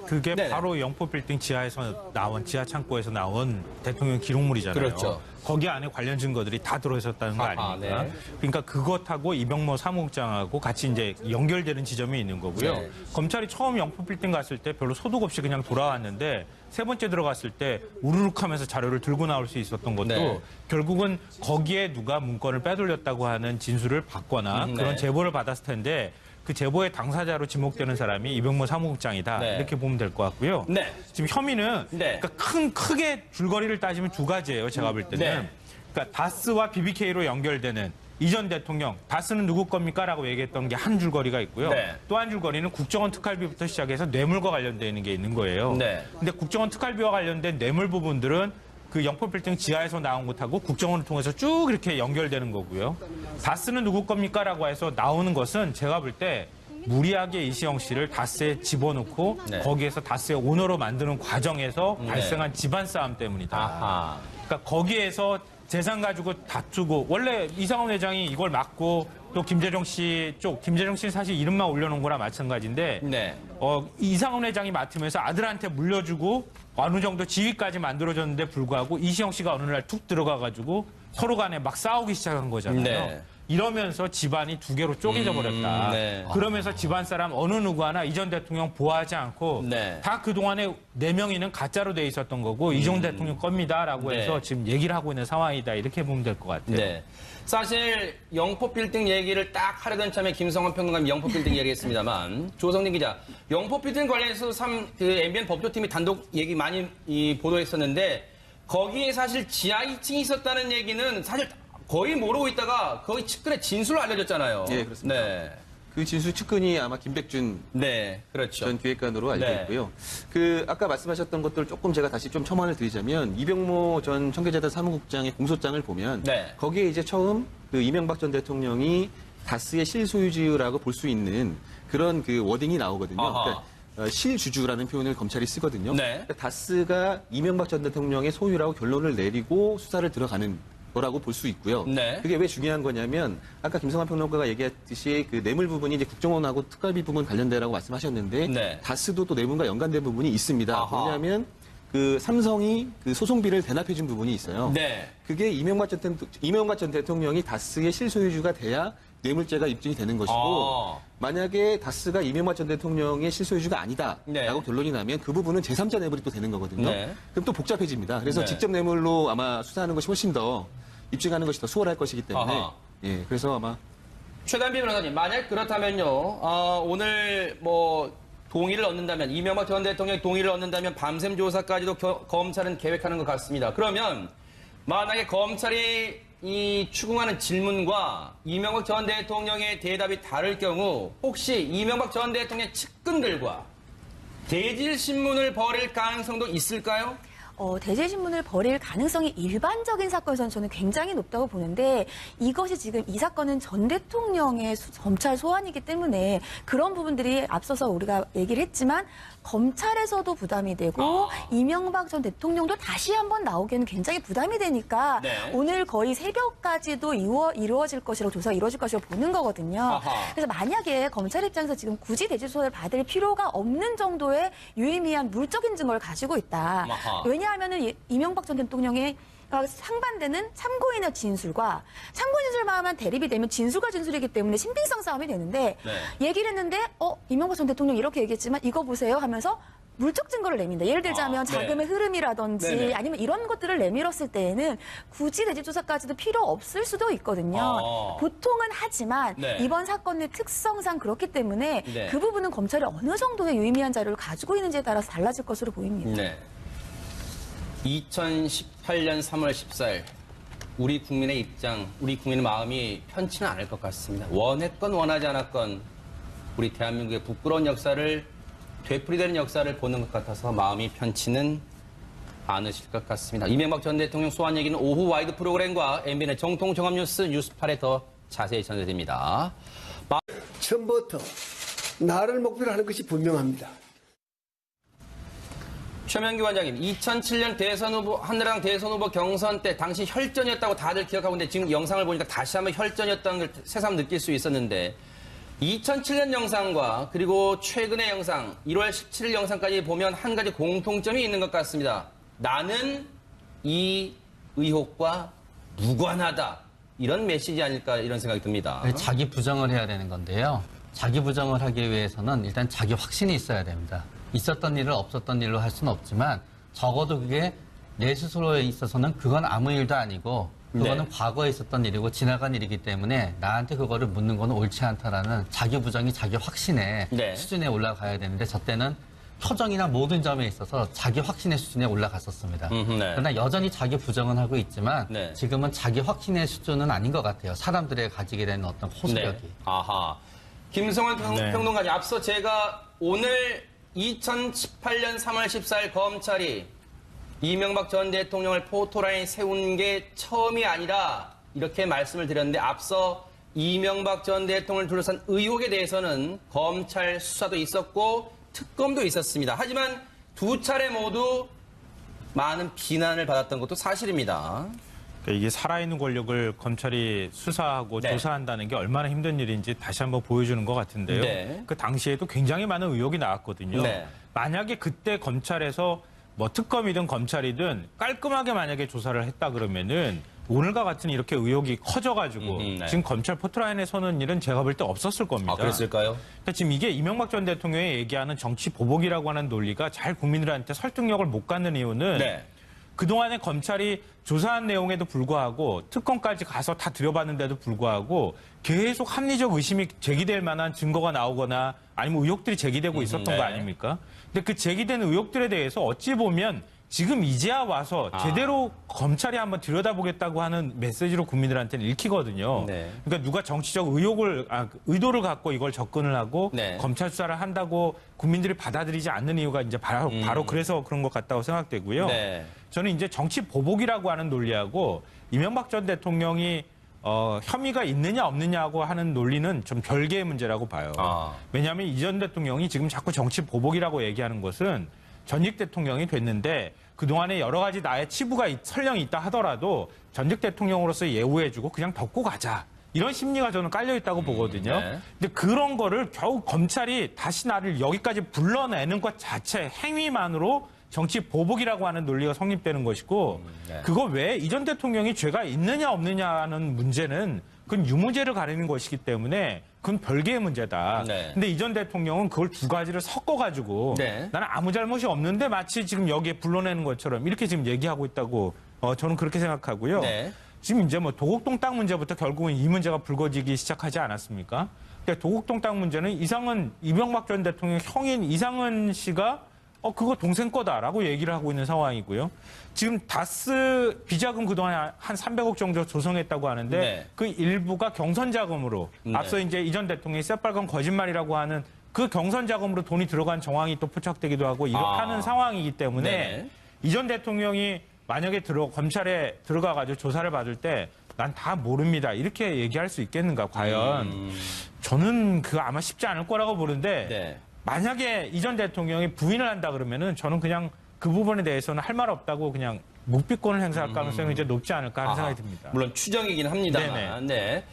그게 바로 영포빌딩 지하에서 나온 지하 창고에서 나온 대통령 기록물이잖아요. 그렇죠. 거기 안에 관련 증거들이 다 들어있었다는 거 아닙니까? 네. 그러니까 그것하고 이병모 사무국장하고 같이 이제 연결되는 지점이 있는 거고요. 네. 검찰이 처음 영포빌딩 갔을 때 별로 소득 없이 그냥 돌아왔는데 세 번째 들어갔을 때 우르륵하면서 자료를 들고 나올 수 있었던 것도 네. 결국은 거기에 누가 문건을 빼돌렸다고 하는 진술을 받거나 그런 네. 제보를 받았을 텐데 그 제보의 당사자로 지목되는 사람이 이병모 사무국장이다. 네. 이렇게 보면 될 것 같고요. 네. 지금 혐의는 그러니까 크게 줄거리를 따지면 두 가지예요. 제가 볼 때는. 네. 그러니까 다스와 BBK로 연결되는 이전 대통령, 다스는 누구 겁니까? 라고 얘기했던 게 한 줄거리가 있고요. 네. 또 한 줄거리는 국정원 특활비부터 시작해서 뇌물과 관련되는 게 있는 거예요. 네. 근데 국정원 특활비와 관련된 뇌물 부분들은 그 영포빌딩 지하에서 나온 것하고 국정원을 통해서 쭉 이렇게 연결되는 거고요. 다스는 누구 겁니까? 라고 해서 나오는 것은 제가 볼 때 무리하게 이시영 씨를 다스에 집어넣고 네. 거기에서 다스의 오너로 만드는 과정에서 네. 발생한 집안 싸움 때문이다. 그러니까 거기에서 재산 가지고 다투고 원래 이상원 회장이 이걸 막고 또 김재정 씨는 사실 이름만 올려놓은 거랑 마찬가지인데 이상원 회장이 맡으면서 아들한테 물려주고 어느 정도 지위까지 만들어졌는데 불구하고 이시영 씨가 어느 날 툭 들어가가지고 서로 간에 막 싸우기 시작한 거잖아요. 네. 이러면서 집안이 두 개로 쪼개져 버렸다. 네. 그러면서 집안 사람 어느 누구 하나 이전 대통령 보호하지 않고 다 그동안에 4명이는 가짜로 돼 있었던 거고 이전 대통령 겁니다라고 네. 해서 지금 얘기를 하고 있는 상황이다. 이렇게 보면 될 것 같아요. 네. 사실 영포빌딩 얘기를 딱 하려던 참에 김성환 평론가님 영포빌딩 얘기했습니다만 조성진 기자, 영포빌딩 관련해서 그 MBN 법조팀이 단독 얘기 많이 보도했었는데 거기에 사실 지하 2층이 있었다는 얘기는 사실 거의 모르고 있다가 거의 측근의 진술로 알려졌잖아요. 예, 그렇습니다. 네. 그 진술 측근이 아마 김백준 그렇죠. 전 기획관으로 알고 네. 있고요. 그 아까 말씀하셨던 것들 조금 제가 다시 좀 첨언을 드리자면 이병모 전 청계재단 사무국장의 공소장을 보면 거기에 이제 처음 그 이명박 전 대통령이 다스의 실소유주라고 볼 수 있는 그런 그 워딩이 나오거든요. 그러니까 실주주라는 표현을 검찰이 쓰거든요. 그러니까 다스가 이명박 전 대통령의 소유라고 결론을 내리고 수사를 들어가는 거라고 볼 수 있고요. 그게 왜 중요한 거냐면 아까 김성환 평론가가 얘기했듯이 그 뇌물 부분이 이제 국정원하고 특활비 부분 관련되라고 말씀하셨는데 다스도 또 뇌물과 연관된 부분이 있습니다. 왜냐하면 그 삼성이 그 소송비를 대납해준 부분이 있어요. 그게 이명박 전 대통령이 다스의 실소유주가 돼야 뇌물죄가 입증이 되는 것이고 만약에 다스가 이명박 전 대통령의 실소유주가 아니다라고 결론이 나면 그 부분은 제3자 뇌물이 또 되는 거거든요. 그럼 또 복잡해집니다. 그래서 직접 뇌물로 아마 수사하는 것이 훨씬 더 입증하는 것이 더 수월할 것이기 때문에 예, 그래서 아마 최단비 변호사님, 만약 그렇다면요, 오늘 뭐 동의를 얻는다면 이명박 전 대통령의 동의를 얻는다면 밤샘 조사까지도 검찰은 계획하는 것 같습니다. 그러면 만약에 검찰이 이 추궁하는 질문과 이명박 전 대통령의 대답이 다를 경우 혹시 이명박 전 대통령의 측근들과 대질 신문을 벌일 가능성도 있을까요? 대제신문을 벌일 가능성이 일반적인 사건에서는 저는 굉장히 높다고 보는데 이것이 지금 이 사건은 전 대통령의 검찰 소환이기 때문에 그런 부분들이 앞서서 우리가 얘기를 했지만 검찰에서도 부담이 되고 이명박 전 대통령도 다시 한번 나오기에는 굉장히 부담이 되니까 오늘 거의 새벽까지도 이루어질 것이라고 조사가 이루어질 것이라고 보는 거거든요. 그래서 만약에 검찰 입장에서 지금 굳이 대제 수사를 받을 필요가 없는 정도의 유의미한 물적인 증거를 가지고 있다. 왜냐하면은 이명박 전 대통령의 상반되는 참고인의 진술과 참고인 진술만 하면 대립이 되면 진술과 진술이기 때문에 신빙성 싸움이 되는데 얘기를 했는데 이명박 전 대통령이 이렇게 얘기했지만 이거 보세요 하면서 물적 증거를 내민다. 예를 들자면 자금의 흐름이라든지 아니면 이런 것들을 내밀었을 때에는 굳이 대제 조사까지도 필요 없을 수도 있거든요. 보통은 하지만 이번 사건의 특성상 그렇기 때문에 그 부분은 검찰이 어느 정도의 유의미한 자료를 가지고 있는지에 따라서 달라질 것으로 보입니다. 2018년 3월 14일 우리 국민의 입장, 우리 국민의 마음이 편치는 않을 것 같습니다. 원했건 원하지 않았건 우리 대한민국의 부끄러운 역사를 되풀이되는 역사를 보는 것 같아서 마음이 편치는 않으실 것 같습니다. 이명박 전 대통령 소환 얘기는 오후 와이드 프로그램과 MBN의 정통 종합뉴스 뉴스8에 더 자세히 전해드립니다. 처음부터 나를 목표로 하는 것이 분명합니다. 최명기 원장님, 2007년 대선 후보, 한나라당 대선 후보 경선 때 당시 혈전이었다고 다들 기억하고 있는데 지금 영상을 보니까 다시 한번 혈전이었다는 걸 새삼 느낄 수 있었는데 2007년 영상과 그리고 최근의 영상, 1월 17일 영상까지 보면 한 가지 공통점이 있는 것 같습니다. 나는 이 의혹과 무관하다. 이런 메시지 아닐까 이런 생각이 듭니다. 자기 부정을 해야 되는 건데요. 자기 부정을 하기 위해서는 일단 자기 확신이 있어야 됩니다. 있었던 일을 없었던 일로 할 수는 없지만 적어도 그게 내 스스로에 있어서는 그건 아무 일도 아니고 그거는 과거에 있었던 일이고 지나간 일이기 때문에 나한테 그거를 묻는 건 옳지 않다라는 자기 부정이 자기 확신의 수준에 올라가야 되는데 저 때는 표정이나 모든 점에 있어서 자기 확신의 수준에 올라갔었습니다. 그러나 여전히 자기 부정은 하고 있지만 지금은 자기 확신의 수준은 아닌 것 같아요. 사람들의 가지게 되는 어떤 호소력이. 김성환 평론가님, 앞서 제가 오늘 2018년 3월 14일 검찰이 이명박 전 대통령을 포토라인에 세운 게 처음이 아니라 이렇게 말씀을 드렸는데 앞서 이명박 전 대통령을 둘러싼 의혹에 대해서는 검찰 수사도 있었고 특검도 있었습니다. 하지만 두 차례 모두 많은 비난을 받았던 것도 사실입니다. 이게 살아있는 권력을 검찰이 수사하고 조사한다는 게 얼마나 힘든 일인지 다시 한번 보여주는 것 같은데요. 그 당시에도 굉장히 많은 의혹이 나왔거든요. 만약에 그때 검찰에서 뭐 특검이든 검찰이든 깔끔하게 만약에 조사를 했다 그러면은 오늘과 같은 이렇게 의혹이 커져가지고 지금 검찰 포트라인에 서는 일은 제가 볼 때 없었을 겁니다. 그랬을까요? 그러니까 지금 이게 이명박 전 대통령이 얘기하는 정치 보복이라고 하는 논리가 잘 국민들한테 설득력을 못 갖는 이유는 그동안에 검찰이 조사한 내용에도 불구하고 특검까지 가서 다 들여봤는데도 불구하고 계속 합리적 의심이 제기될 만한 증거가 나오거나 아니면 의혹들이 제기되고 있었던 거 아닙니까? 근데 그 제기된 의혹들에 대해서 어찌 보면 지금 이제야 와서 제대로 검찰이 한번 들여다보겠다고 하는 메시지로 국민들한테는 읽히거든요. 그러니까 누가 정치적 의도를 갖고 이걸 접근을 하고 검찰 수사를 한다고 국민들이 받아들이지 않는 이유가 이제 바로 그래서 그런 것 같다고 생각되고요. 저는 이제 정치 보복이라고 하는 논리하고 이명박 전 대통령이 혐의가 있느냐 없느냐고 하는 논리는 좀 별개의 문제라고 봐요. 왜냐하면 이 전 대통령이 지금 자꾸 정치 보복이라고 얘기하는 것은 전직 대통령이 됐는데 그동안에 여러 가지 나의 치부가 설령 있다 하더라도 전직 대통령으로서 예우해주고 그냥 덮고 가자. 이런 심리가 저는 깔려있다고 보거든요. 근데 그런 거를 겨우 검찰이 다시 나를 여기까지 불러내는 것 자체 행위만으로 정치 보복이라고 하는 논리가 성립되는 것이고 그거 외에 이 전 대통령이 죄가 있느냐 없느냐는 문제는 그건 유무죄를 가리는 것이기 때문에 그건 별개의 문제다. 근데 이 전 대통령은 그걸 두 가지를 섞어가지고 나는 아무 잘못이 없는데 마치 지금 여기에 불러내는 것처럼 이렇게 지금 얘기하고 있다고 저는 그렇게 생각하고요. 지금 이제 뭐 도곡동 땅 문제부터 결국은 이 문제가 불거지기 시작하지 않았습니까? 근데 도곡동 땅 문제는 이명박 전 대통령 형인 이상은 씨가 그거 동생 거다라고 얘기를 하고 있는 상황이고요. 지금 다스 비자금 그동안 한 300억 정도 조성했다고 하는데 그 일부가 경선 자금으로 앞서 이제 이 전 대통령이 새빨간 거짓말이라고 하는 그 경선 자금으로 돈이 들어간 정황이 또 포착되기도 하고 이렇게 하는 상황이기 때문에 이 전 대통령이 만약에 검찰에 들어가가지고 조사를 받을 때 난 다 모릅니다. 이렇게 얘기할 수 있겠는가, 과연. 저는 그거 아마 쉽지 않을 거라고 보는데 네. 만약에 이 전 대통령이 부인을 한다 그러면은 저는 그냥 그 부분에 대해서는 할 말 없다고 그냥 묵비권을 행사할 가능성이 이제 높지 않을까 하는 생각이 듭니다. 물론 추정이긴 합니다만. 네.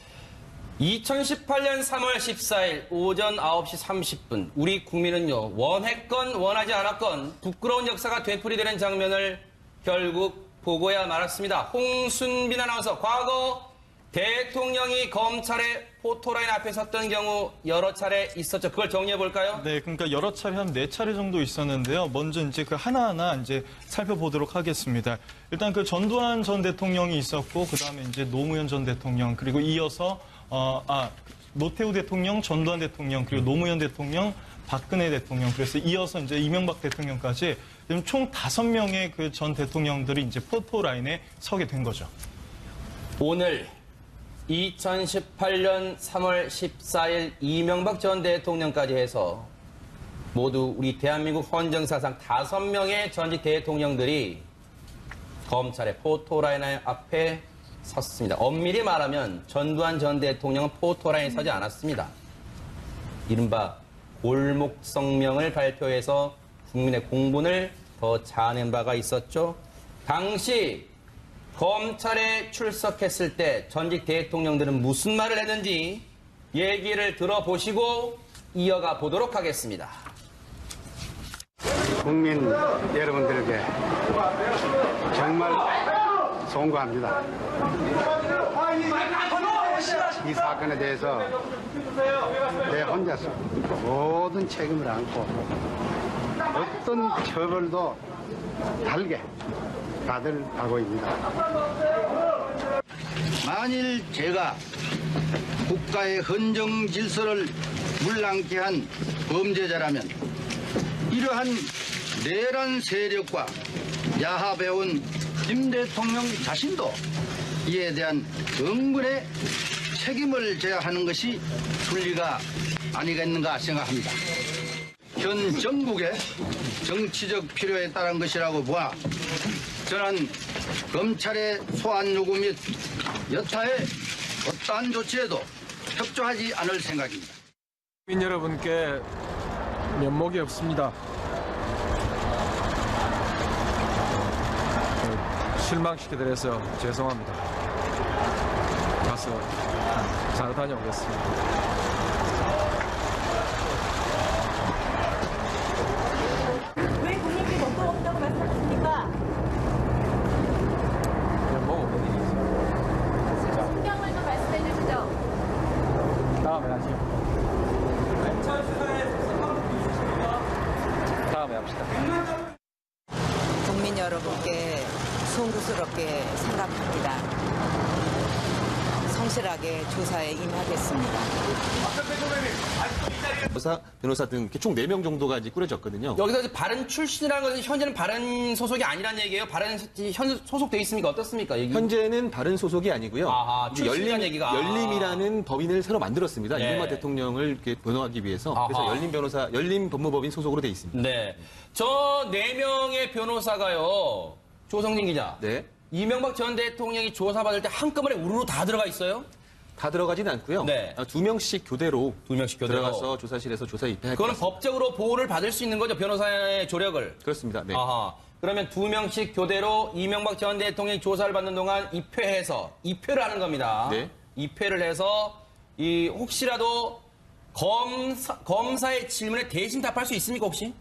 2018년 3월 14일 오전 9시 30분 우리 국민은요 원했건 원하지 않았건 부끄러운 역사가 되풀이되는 장면을 결국 보고야 말았습니다. 홍순빈 아나운서, 과거 대통령이 검찰의 포토라인 앞에 섰던 경우 여러 차례 있었죠. 그걸 정리해 볼까요? 네, 그러니까 여러 차례 한 4차례 정도 있었는데요. 먼저 이제 그 하나하나 이제 살펴보도록 하겠습니다. 일단 그 전두환 전 대통령이 있었고, 그 다음에 이제 노무현 전 대통령, 그리고 이어서 노태우 대통령, 전두환 대통령, 그리고 노무현 대통령, 박근혜 대통령, 그래서 이어서 이제 이명박 대통령까지 지금 총 5명의 그 전 대통령들이 이제 포토라인에 서게 된 거죠. 오늘 2018년 3월 14일 이명박 전 대통령까지 해서 모두 우리 대한민국 헌정사상 5명의 전직 대통령들이 검찰의 포토라인 앞에 섰습니다. 엄밀히 말하면 전두환 전 대통령은 포토라인에 서지 않았습니다. 이른바 골목성명을 발표해서 국민의 공분을 더 자아낸 바가 있었죠. 당시 검찰에 출석했을 때 전직 대통령들은 무슨 말을 했는지 얘기를 들어보시고 이어가 보도록 하겠습니다. 국민 여러분들에게 정말 송구합니다. 이 사건에 대해서 내 혼자서 모든 책임을 안고 어떤 처벌도 달게 받을 각오입니다. 만일 제가 국가의 헌정 질서를 물랑케 한 범죄자라면 이러한 내란 세력과 야합해온 김 대통령 자신도 이에 대한 은근의 책임을 져야 하는 것이 순리가 아니겠는가 생각합니다. 현 정국의 정치적 필요에 따른 것이라고 보아 저는 검찰의 소환 요구 및 여타의 어떠한 조치에도 협조하지 않을 생각입니다. 국민 여러분께 면목이 없습니다. 실망시켜드려서 죄송합니다. 가서 잘 다녀오겠습니다. 왜 국민께 면목 없다고 말씀하십니까? 면목 없는 일이 있습니다. 신경을 좀 말씀해 주시죠. 다음에 하시죠. 다음에 합시다. 국민 여러분께 송구스럽게 생각합니다. 성실하게 조사에 임하겠습니다. 변호사 등 이렇게 총 4명 정도가 이제 꾸려졌거든요. 여기서 이제 바른 출신이라는 것은 현재는 바른 소속이 아니라는 얘기예요. 바른 소속돼 있습니까? 어떻습니까? 여기? 현재는 바른 소속이 아니고요. 아하, 이제 출신이라는 얘기가. 열림이라는 법인을 새로 만들었습니다. 네. 이명박 대통령을 이렇게 변호하기 위해서. 아하. 그래서 열림 법무법인 소속으로 돼 있습니다. 네. 저 4명의 변호사가요. 조성진 기자. 네. 이명박 전 대통령이 조사받을 때 한꺼번에 우르르 다 들어가 있어요? 다 들어가지는 않고요. 네. 2명씩 교대로 들어가서 조사실에서 조사에 입회할 그거는 겁니다. 법적으로 보호를 받을 수 있는 거죠, 변호사의 조력을. 그렇습니다. 네. 아하. 그러면 2명씩 교대로 이명박 전 대통령이 조사를 받는 동안 입회를 하는 겁니다. 네. 입회를 해서 혹시라도 검사의 질문에 대신 답할 수 있습니까, 혹시?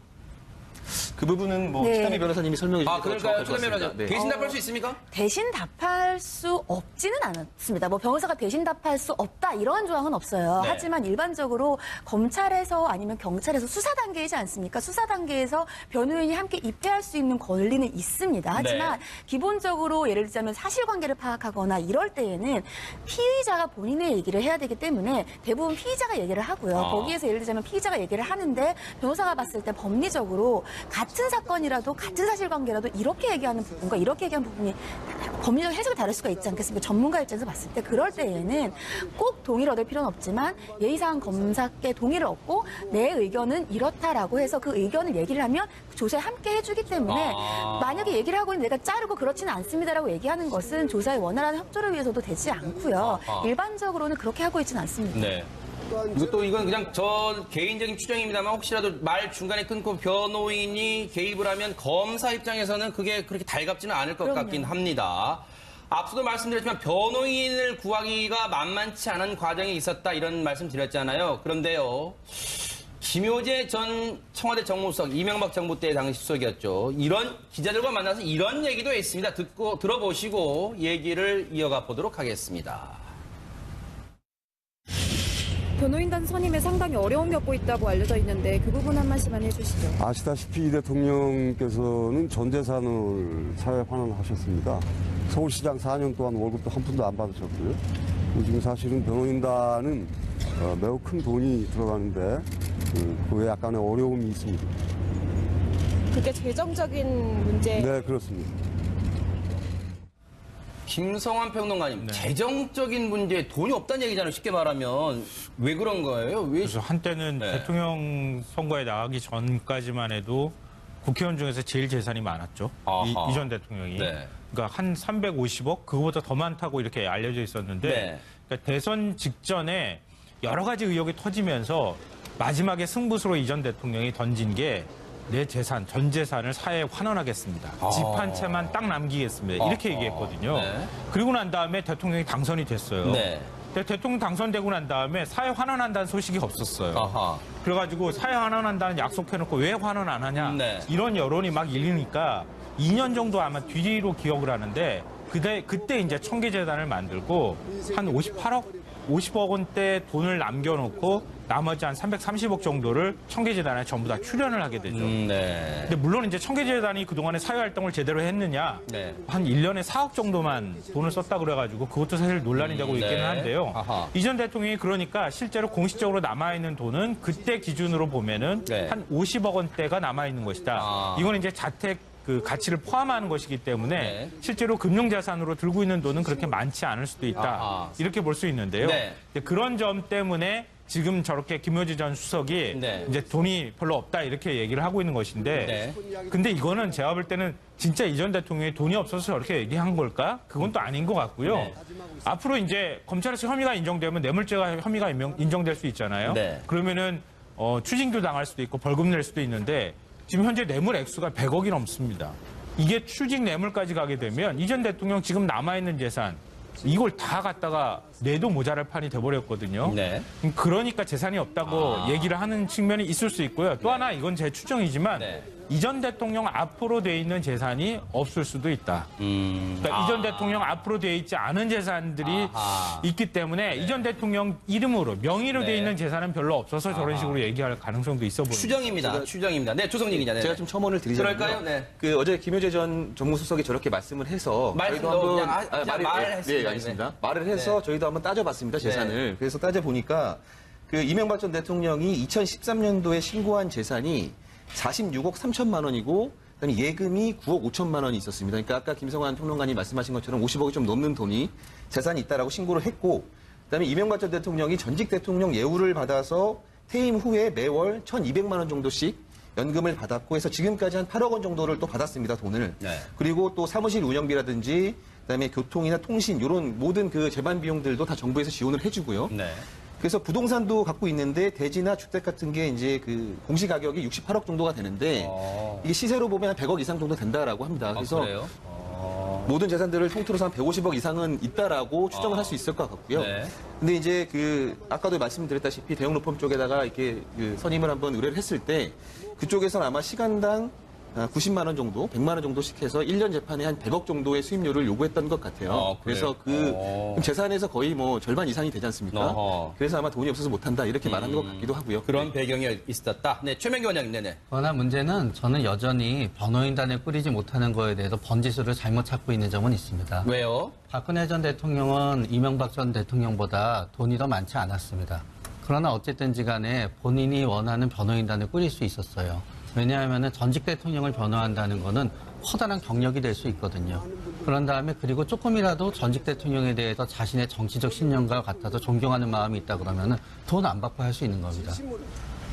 그 부분은 네. 최단미 변호사님이 설명해 주실 것 그럴까요? 같습니다. 최단미 변호사. 네. 대신 답할 수 있습니까? 대신 답할 수 없지는 않습니다. 뭐 변호사가 대신 답할 수 없다 이런 조항은 없어요. 네. 하지만 일반적으로 검찰에서 아니면 경찰에서 수사 단계이지 않습니까? 수사 단계에서 변호인이 함께 입회할 수 있는 권리는 있습니다. 하지만 네. 기본적으로 예를 들자면 사실관계를 파악하거나 이럴 때에는 피의자가 본인의 얘기를 해야 되기 때문에 대부분 피의자가 얘기를 하고요. 거기에서 예를 들자면 피의자가 얘기를 하는데 변호사가 봤을 때 법리적으로 같은 사건이라도 같은 사실관계라도 이렇게 얘기하는 부분과 이렇게 얘기하는 부분이 법리적 해석이 다를 수가 있지 않겠습니까? 전문가 입장에서 봤을 때 그럴 때에는 꼭 동의를 얻을 필요는 없지만 예의상 검사께 동의를 얻고 내 의견은 이렇다라고 해서 그 의견을 얘기를 하면 조사에 함께 해주기 때문에 만약에 얘기를 하고 있는 내가 자르고 그렇지는 않습니다라고 얘기하는 것은 조사의 원활한 협조를 위해서도 되지 않고요. 일반적으로는 그렇게 하고 있지는 않습니다. 네. 이건 그냥 저 개인적인 추정입니다만 혹시라도 말 중간에 끊고 변호인이 개입을 하면 검사 입장에서는 그게 그렇게 달갑지는 않을 것 같긴 합니다. 앞서도 말씀드렸지만 변호인을 구하기가 만만치 않은 과정이 있었다 이런 말씀 드렸잖아요. 그런데요. 김효재 전 청와대 정무수석, 이명박 정부 때 당시 수석이었죠. 이런 기자들과 만나서 이런 얘기도 했습니다. 들어보시고 얘기를 이어가 보도록 하겠습니다. 변호인단 선임에 상당히 어려움을 겪고 있다고 알려져 있는데 그 부분 한 말씀만 해주시죠. 아시다시피 이 대통령께서는 전 재산을 사회에 환원하셨습니다. 서울시장 4년 동안 월급도 한 푼도 안 받으셨고요. 지금 사실은 변호인단은 매우 큰 돈이 들어가는데 그에 약간의 어려움이 있습니다. 그게 재정적인 문제. 네, 그렇습니다. 김성환 평론가님, 재정적인 문제에 돈이 없다는 얘기잖아요. 쉽게 말하면. 왜 그런 거예요? 그래서 한때는 대통령 선거에 나가기 전까지만 해도 국회의원 중에서 제일 재산이 많았죠. 이 전 대통령이. 그러니까 한 350억? 그거보다 더 많다고 이렇게 알려져 있었는데 그러니까 대선 직전에 여러 가지 의혹이 터지면서 마지막에 승부수로 이 전 대통령이 던진 게 내 재산, 전 재산을 사회에 환원하겠습니다. 집 한 채만 딱 남기겠습니다. 이렇게 얘기했거든요. 그리고 난 다음에 대통령이 당선이 됐어요. 근데 대통령 당선되고 난 다음에 사회 환원한다는 소식이 없었어요. 그래가지고 사회 환원한다는 약속해놓고 왜 환원 안 하냐 이런 여론이 막 일리니까 2년 정도 아마 뒤로 기억을 하는데 그때 이제 청계재단을 만들고 한 50억 원대 돈을 남겨놓고 나머지 한 330억 정도를 청계재단에 전부 다 출연을 하게 되죠. 근데 물론 이제 청계재단이 그동안에 사회활동을 제대로 했느냐 한 1년에 4억 정도만 돈을 썼다 그래가지고 그것도 사실 논란이 되고 있기는 한데요. 이 전 대통령이 그러니까 실제로 공식적으로 남아있는 돈은 그때 기준으로 보면은 한 50억 원대가 남아있는 것이다. 이건 이제 자택 그 가치를 포함하는 것이기 때문에 실제로 금융자산으로 들고 있는 돈은 그렇게 많지 않을 수도 있다. 이렇게 볼 수 있는데요. 그런 점 때문에 지금 저렇게 김효재 전 수석이 이제 돈이 별로 없다 이렇게 얘기를 하고 있는 것인데 근데 이거는 제가 볼 때는 진짜 이 전 대통령이 돈이 없어서 저렇게 얘기한 걸까? 그건 또 아닌 것 같고요. 앞으로 이제 검찰에서 혐의가 인정되면 뇌물죄가 혐의가 인정될 수 있잖아요. 그러면은 추징도 당할 수도 있고 벌금 낼 수도 있는데 지금 현재 뇌물 액수가 100억이 넘습니다. 이게 추징 뇌물까지 가게 되면 이 전 대통령 지금 남아있는 재산 이걸 다 갖다가 내도 모자랄 판이 돼버렸거든요. 그러니까 재산이 없다고 얘기를 하는 측면이 있을 수 있고요. 또 하나 이건 제 추정이지만 이 전 대통령 앞으로 돼 있는 재산이 없을 수도 있다. 그러니까 이 전 대통령 앞으로 돼 있지 않은 재산들이 있기 때문에 이 전 대통령 이름으로 명의로 돼 있는 재산은 별로 없어서 저런 식으로 얘기할 가능성도 있어 보입니다. 추정입니다. 네, 조성진 기자. 제가 좀 첨언을 드리자면요. 그럴까요? 그 어제 김효재 전 정무수석이 저렇게 말씀을 해서 저희도 한번 알겠습니다. 말을 해서 저희도 한번 따져봤습니다. 재산을. 그래서 따져보니까 그 이명박 전 대통령이 2013년도에 신고한 재산이 46억 3천만 원이고 그다음에 예금이 9억 5천만 원이 있었습니다. 그러니까 아까 김성환 평론가님 말씀하신 것처럼 50억이 좀 넘는 돈이 재산이 있다라고 신고를 했고 그다음에 이명박 전 대통령이 전직 대통령 예우를 받아서 퇴임 후에 매월 1,200만 원 정도씩 연금을 받았고 해서 지금까지 한 8억 원 정도를 또 받았습니다. 돈을. 그리고 또 사무실 운영비라든지 그다음에 교통이나 통신 이런 모든 그 재반 비용들도 다 정부에서 지원을 해주고요. 그래서 부동산도 갖고 있는데 대지나 주택 같은 게 이제 그 공시 가격이 68억 정도가 되는데 이게 시세로 보면 한 100억 이상 정도 된다라고 합니다. 그래서 모든 재산들을 통틀어서 한 150억 이상은 있다라고 추정을 할 수 있을 것 같고요. 근데 이제 그 아까도 말씀드렸다시피 대형 로펌 쪽에다가 이렇게 그 선임을 한번 의뢰를 했을 때 그쪽에서는 아마 시간당 90만 원 정도, 100만 원 정도씩 해서 1년 재판에 한 100억 정도의 수임료를 요구했던 것 같아요. 그래서 그 재산에서 거의 뭐 절반 이상이 되지 않습니까? 그래서 아마 돈이 없어서 못한다 이렇게 말하는 것 같기도 하고요. 그런 배경이 있었다. 네, 최명기 원장님. 네네. 그러나 문제는 저는 여전히 변호인단을 꾸리지 못하는 거에 대해서 번지수를 잘못 찾고 있는 점은 있습니다. 왜요? 박근혜 전 대통령은 이명박 전 대통령보다 돈이 더 많지 않았습니다. 그러나 어쨌든지 간에 본인이 원하는 변호인단을 꾸릴 수 있었어요. 왜냐하면 전직 대통령을 변호한다는 거는 커다란 경력이 될 수 있거든요. 그런 다음에 그리고 조금이라도 전직 대통령에 대해서 자신의 정치적 신념과 같아서 존경하는 마음이 있다 그러면은 돈 안 받고 할 수 있는 겁니다.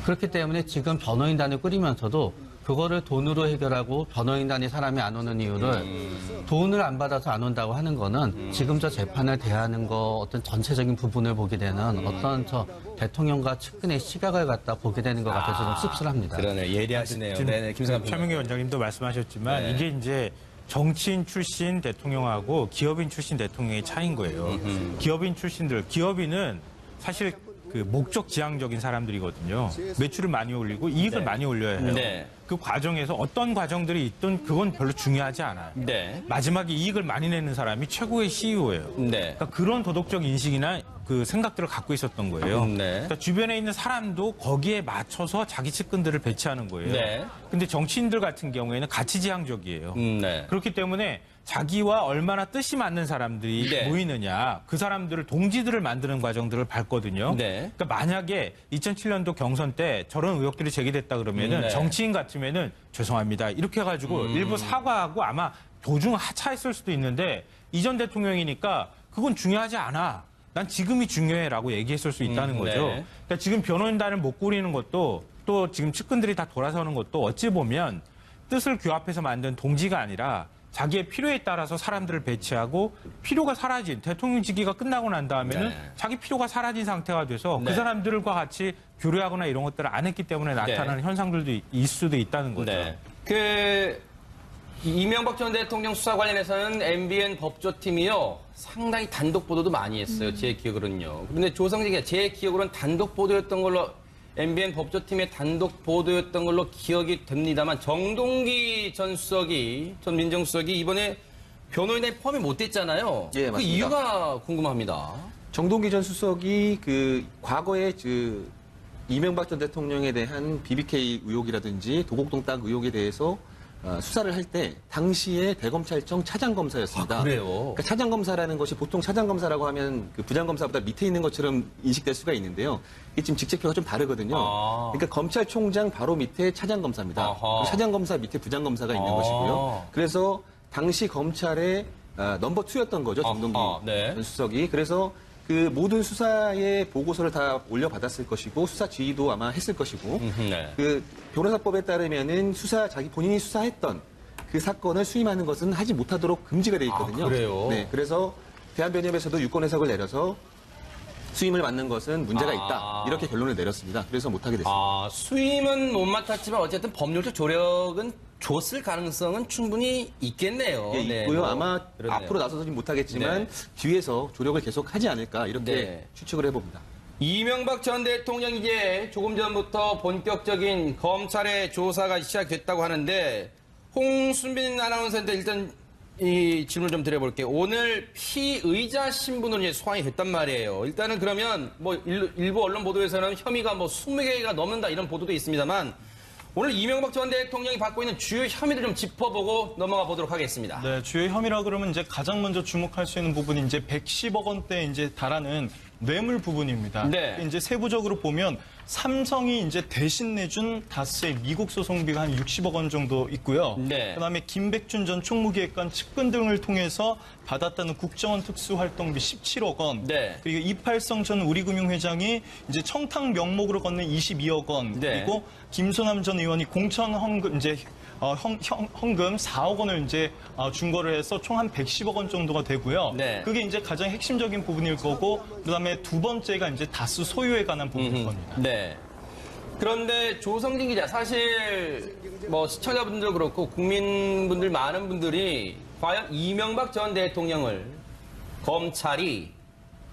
그렇기 때문에 지금 변호인단을 꾸리면서도 그거를 돈으로 해결하고 변호인단이 사람이 안 오는 이유를 돈을 안 받아서 안 온다고 하는 거는 지금 저 재판을 대하는 거 어떤 전체적인 부분을 보게 되는 어떤 저 대통령과 측근의 시각을 갖다 보게 되는 것 같아서 좀 씁쓸합니다. 그러네. 예리하시네요. 네, 김성환 최명기 원장님도 말씀하셨지만 네. 이게 이제 정치인 출신 대통령하고 기업인 출신 대통령의 차이인 거예요. 기업인 출신들, 기업인은 사실 그 목적 지향적인 사람들이거든요. 매출을 많이 올리고 이익을 네. 많이 올려야 해요. 네. 그 과정에서 어떤 과정들이 있든 그건 별로 중요하지 않아요. 네. 마지막에 이익을 많이 내는 사람이 최고의 CEO예요. 네. 그러니까 그런 도덕적 인식이나 그 생각들을 갖고 있었던 거예요. 네. 그러니까 주변에 있는 사람도 거기에 맞춰서 자기 측근들을 배치하는 거예요. 네. 근데 정치인들 같은 경우에는 가치지향적이에요. 네. 그렇기 때문에 자기와 얼마나 뜻이 맞는 사람들이 네. 모이느냐, 그 사람들을 동지들을 만드는 과정들을 밟거든요. 네. 그러니까 만약에 2007년도 경선 때 저런 의혹들이 제기됐다 그러면은 네. 정치인 같으면은 죄송합니다 이렇게 해가지고 일부 사과하고 아마 도중 하차했을 수도 있는데 이 전 대통령이니까 그건 중요하지 않아. 난 지금이 중요해라고 얘기했을 수 있다는 거죠. 네. 그러니까 지금 변호인단을 못 꾸리는 것도 또 지금 측근들이 다 돌아서는 것도 어찌 보면 뜻을 규합해서 만든 동지가 아니라 자기의 필요에 따라서 사람들을 배치하고 필요가 사라진 대통령직위가 끝나고 난 다음에는 네. 자기 필요가 사라진 상태가 돼서 네. 그 사람들과 같이 교류하거나 이런 것들을 안 했기 때문에 나타나는 현상들도 있을 수도 있다는 거죠. 네. 그 이명박 전 대통령 수사 관련해서는 MBN 법조팀이요 상당히 단독 보도도 많이 했어요. 제 기억으로는요. 그런데 조성진이 제 기억으로는 단독 보도였던 걸로 MBN 법조팀의 단독 보도였던 걸로 기억이 됩니다만 정동기 전 수석이 전 민정수석이 이번에 변호인단에 포함이 못 됐잖아요. 예, 그 맞습니다. 이유가 궁금합니다. 정동기 전 수석이 그 과거에 그 이명박 전 대통령에 대한 BBK 의혹이라든지 도곡동 땅 의혹에 대해서 수사를 할 때 당시에 대검찰청 차장검사였습니다. 아, 그래요? 그러니까 차장검사라는 것이 보통 차장검사라고 하면 그 부장검사보다 밑에 있는 것처럼 인식될 수가 있는데요. 이게 지금 직책표가 좀 다르거든요. 그러니까 검찰총장 바로 밑에 차장검사입니다. 그리고 차장검사 밑에 부장검사가 있는 것이고요. 그래서 당시 검찰의 넘버 2였던 거죠. 정동기 네. 전 수석이. 그래서 그 모든 수사의 보고서를 다 올려받았을 것이고 수사 지휘도 아마 했을 것이고 네. 그 변호사법에 따르면은 자기 본인이 수사했던 그 사건을 수임하는 것은 하지 못하도록 금지가 돼 있거든요. 아, 그래요? 네, 그래서 대한변협에서도 유권 해석을 내려서 수임을 맡는 것은 문제가 있다 이렇게 결론을 내렸습니다. 그래서 못하게 됐습니다. 수임은 못 맡았지만 어쨌든 법률적 조력은 줬을 가능성은 충분히 있겠네요. 예, 네, 있고요. 뭐, 아마 그러네요. 앞으로 나서서는 못하겠지만 네. 뒤에서 조력을 계속 하지 않을까 이렇게 네. 추측을 해봅니다. 이명박 전 대통령 이제 조금 전부터 본격적인 검찰의 조사가 시작됐다고 하는데 홍순빈 아나운서한테 일단 이 질문 좀 드려볼게요. 오늘 피의자 신분으로 이제 소환이 됐단 말이에요. 일단은 그러면 뭐 일부 언론 보도에서는 혐의가 뭐 20개가 넘는다 이런 보도도 있습니다만 오늘 이명박 전 대통령이 받고 있는 주요 혐의를 좀 짚어보고 넘어가 보도록 하겠습니다. 네, 주요 혐의라 그러면 이제 가장 먼저 주목할 수 있는 부분이 이제 110억 원대 이제 달하는 뇌물 부분입니다. 네. 이제 세부적으로 보면 삼성이 이제 대신 내준 다스의 미국 소송비가 한 60억 원 정도 있고요. 네. 그다음에 김백준 전 총무기획관 측근 등을 통해서 받았다는 국정원 특수활동비 17억 원. 네. 그리고 이팔성 전 우리금융회장이 이제 청탁 명목으로 건넨 22억 원. 네. 그리고 김소남 전 의원이 공천 헌금 이제 헌금 4억 원을 이제 준거를 해서 총 한 110억 원 정도가 되고요. 네. 그게 이제 가장 핵심적인 부분일 거고, 그다음에 두 번째가 이제 다스 소유에 관한 부분일 겁니다. 네. 그런데 조성진 기자, 사실 뭐 시청자분들도 그렇고 국민분들 많은 분들이 과연 이명박 전 대통령을 검찰이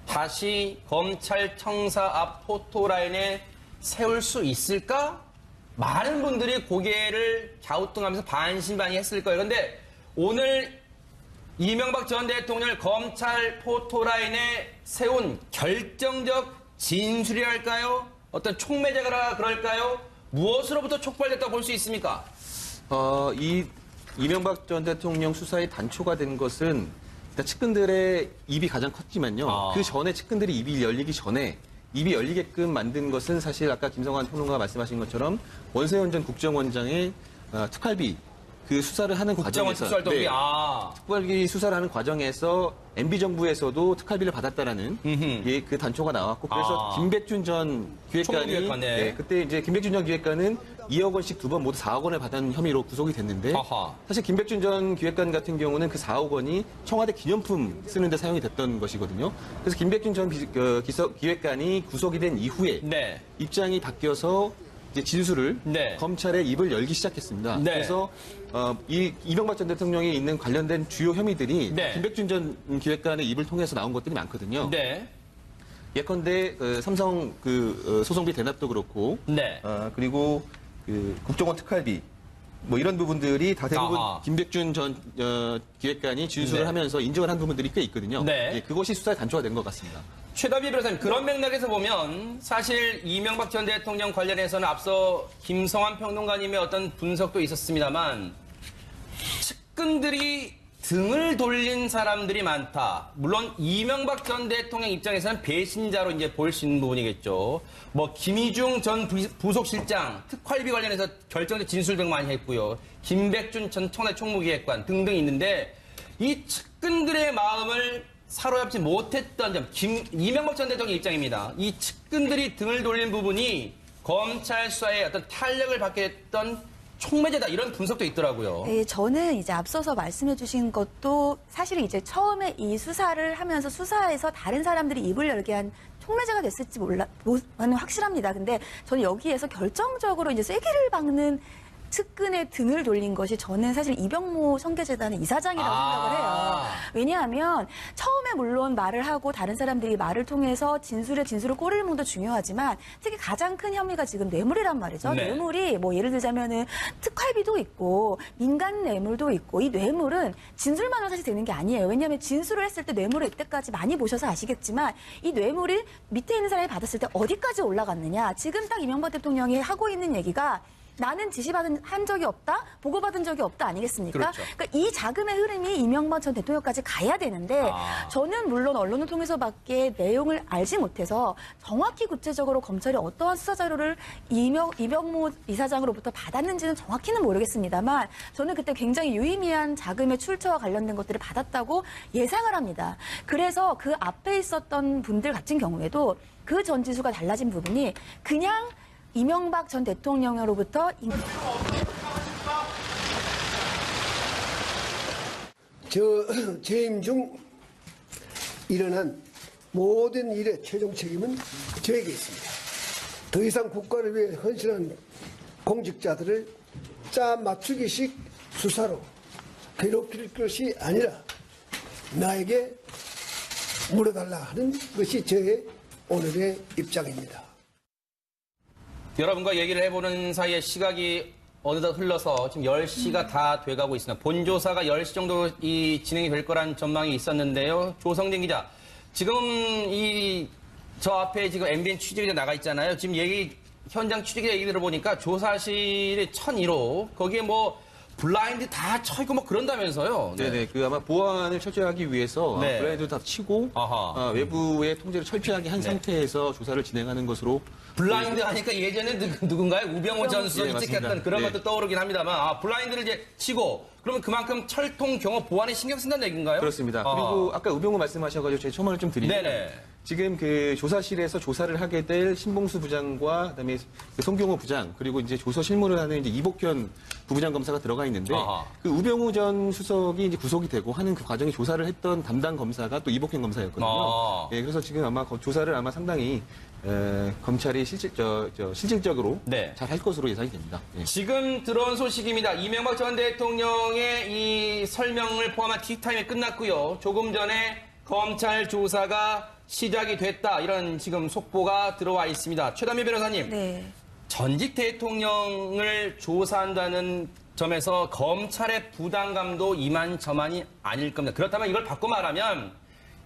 다시 검찰청사 앞 포토라인에 세울 수 있을까? 많은 분들이 고개를 갸우뚱하면서 반신반의했을 거예요. 그런데 오늘 이명박 전 대통령을 검찰 포토라인에 세운 결정적 진술이랄까요? 어떤 촉매제가 그럴까요? 무엇으로부터 촉발됐다고 볼 수 있습니까? 이 이명박 전 대통령 수사의 단초가 된 것은 일단 측근들의 입이 가장 컸지만요. 그 전에 측근들이 입이 열리기 전에 입이 열리게끔 만든 것은 사실 아까 김성환 평론가가 말씀하신 것처럼 원세훈 전 국정원장의 특활비 그 수사를 하는 과정에서 특활비 수사를 하는 과정에서 MB 정부에서도 특활비를 받았다라는 그 단초가 나왔고 그래서 김백준 전 기획관이 그때 이제 김백준 전 기획관은 2억 원씩 2번 모두 4억 원을 받은 혐의로 구속이 됐는데 사실 김백준 전 기획관 같은 경우는 그 4억 원이 청와대 기념품 쓰는데 사용이 됐던 것이거든요. 그래서 김백준 전 기획관이 구속이 된 이후에 입장이 바뀌어서 이제 진술을 검찰에 입을 열기 시작했습니다. 그래서 이 이명박 전 대통령이 있는 관련된 주요 혐의들이 김백준 전 기획관의 입을 통해서 나온 것들이 많거든요. 예컨대 삼성 소송비 대납도 그렇고 그리고 국정원 특활비 뭐 이런 부분들이 다 대부분 김백준 전 기획관이 진술을 하면서 인정을 한 부분들이 꽤 있거든요. 그것이 수사의 단초가 된 것 같습니다. 최다비 변호사님, 그런 맥락에서 보면 사실 이명박 전 대통령 관련해서는 앞서 김성환 평론가님의 어떤 분석도 있었습니다만 측근들이 등을 돌린 사람들이 많다. 물론 이명박 전 대통령 입장에서는 배신자로 이제 보일 수 있는 부분이겠죠. 뭐 김희중 전 부속실장 특활비 관련해서 결정적 진술 등 많이 했고요. 김백준 전 청와대 총무기획관 등등 있는데 이 측근들의 마음을 사로잡지 못했던 점, 이명박 전 대통령 입장입니다. 이 측근들이 등을 돌린 부분이 검찰 수사에 어떤 탄력을 받게 했던 촉매제다 이런 분석도 있더라고요. 네, 저는 이제 앞서서 말씀해주신 것도 사실은 이제 처음에 이 수사를 하면서 수사에서 다른 사람들이 입을 열게 한 촉매제가 됐을지 저는 확실합니다. 근데 저는 여기에서 결정적으로 이제 쐐기를 박는 측근의 등을 돌린 것이 저는 사실 이병모 성계재단의 이사장이라고 생각을 해요. 왜냐하면 처음에 물론 말을 하고 다른 사람들이 말을 통해서 진술을 꼬리를 무는 것도 중요하지만 특히 가장 큰 혐의가 지금 뇌물이란 말이죠. 뇌물이 뭐 예를 들자면은 특활비도 있고 민간 뇌물도 있고 이 뇌물은 진술만으로 사실 되는 게 아니에요. 왜냐하면 진술을 했을 때 뇌물을 이때까지 많이 보셔서 아시겠지만 이 뇌물이 밑에 있는 사람이 받았을 때 어디까지 올라갔느냐. 지금 딱 이명박 대통령이 하고 있는 얘기가 나는 한 적이 없다, 보고받은 적이 없다 아니겠습니까? 그렇죠. 그러니까 이 자금의 흐름이 이명박 전 대통령까지 가야 되는데 저는 물론 언론을 통해서밖에 내용을 알지 못해서 정확히 구체적으로 검찰이 어떠한 수사 자료를 이병모 이사장으로부터 받았는지는 정확히는 모르겠습니다만 저는 그때 굉장히 유의미한 자금의 출처와 관련된 것들을 받았다고 예상을 합니다. 그래서 그 앞에 있었던 분들 같은 경우에도 그 전지수가 달라진 부분이 그냥 이명박 전 대통령으로부터 재임 중 일어난 모든 일의 최종 책임은 저에게 있습니다. 더 이상 국가를 위해 헌신한 공직자들을 짜 맞추기식 수사로 괴롭힐 것이 아니라 나에게 물어달라 하는 것이 저의 오늘의 입장입니다. 여러분과 얘기를 해보는 사이에 시각이 어느덧 흘러서 지금 10시가 다 돼가고 있습니다. 본조사가 10시 정도 진행이 될 거란 전망이 있었는데요. 조성진 기자, 지금 저 앞에 지금 MBN 취재기자 나가 있잖아요. 지금 현장 취재기자 얘기 들어보니까 조사실이 1001호, 거기에 뭐 블라인드 다 쳐있고 뭐 그런다면서요. 네네. 아마 보안을 철저히 하기 위해서 블라인드 다 치고 외부의 통제를 철저하게 한 상태에서 조사를 진행하는 것으로. 블라인드 하니까 예전에 누군가요? 우병우 전 수석이 찍혔던 그런 것도 떠오르긴 합니다만 블라인드를 이제 치고 그러면 그만큼 철통 경호 보안에 신경 쓴다는 얘기인가요? 그렇습니다. 그리고 아까 우병우 말씀하셔가지고 제가 첨언을 좀 드리면 지금 그 조사실에서 조사를 하게 될 신봉수 부장과 그다음에 송경호 부장 그리고 이제 조서 실무를 하는 이제 이복현 부부장 검사가 들어가 있는데 그 우병우 전 수석이 이제 구속이 되고 하는 그 과정에 조사를 했던 담당 검사가 또 이복현 검사였거든요. 그래서 지금 아마 조사를 상당히 검찰이 실질적으로 잘 할 것으로 예상이 됩니다. 지금 들어온 소식입니다. 이명박 전 대통령의 이 설명을 포함한 티타임이 끝났고요. 조금 전에 검찰 조사가 시작이 됐다. 이런 지금 속보가 들어와 있습니다. 최담희 변호사님. 전직 대통령을 조사한다는 점에서 검찰의 부담감도 이만저만이 아닐 겁니다. 그렇다면 이걸 바꿔 말하면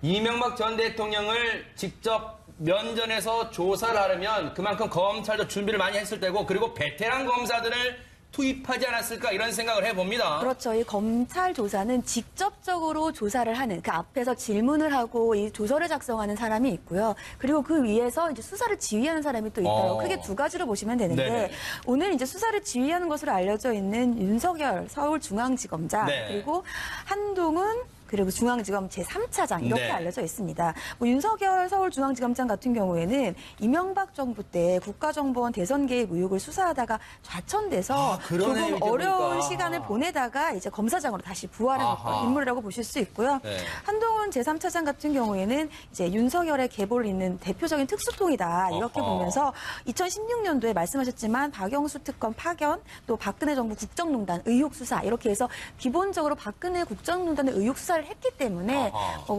이명박 전 대통령을 직접 면전에서 조사를 하려면 그만큼 검찰도 준비를 많이 했을 때고 그리고 베테랑 검사들을 투입하지 않았을까 이런 생각을 해봅니다. 그렇죠. 이 검찰 조사는 직접적으로 조사를 하는 그 앞에서 질문을 하고 이 조서를 작성하는 사람이 있고요. 그리고 그 위에서 이제 수사를 지휘하는 사람이 또 있어요. 크게 두 가지로 보시면 되는데 네네. 오늘 이제 수사를 지휘하는 것으로 알려져 있는 윤석열 서울중앙지검장 네. 그리고 한동훈 그리고 중앙지검 제3차장 이렇게 네. 알려져 있습니다. 뭐 윤석열 서울중앙지검장 같은 경우에는 이명박 정부 때 국가정보원 대선 개입 의혹을 수사하다가 좌천돼서 그러네, 조금 이제 어려운 보니까. 시간을 보내다가 이제 검사장으로 다시 부활한 아하. 인물이라고 보실 수 있고요. 네. 한동훈 제3차장 같은 경우에는 이제 윤석열의 계보를 잇는 대표적인 특수통이다 이렇게 아하. 보면서 2016년도에 말씀하셨지만 박영수 특검 파견 또 박근혜 정부 국정농단 의혹 수사 이렇게 해서 기본적으로 박근혜 국정농단의 의혹 수사를 했기 때문에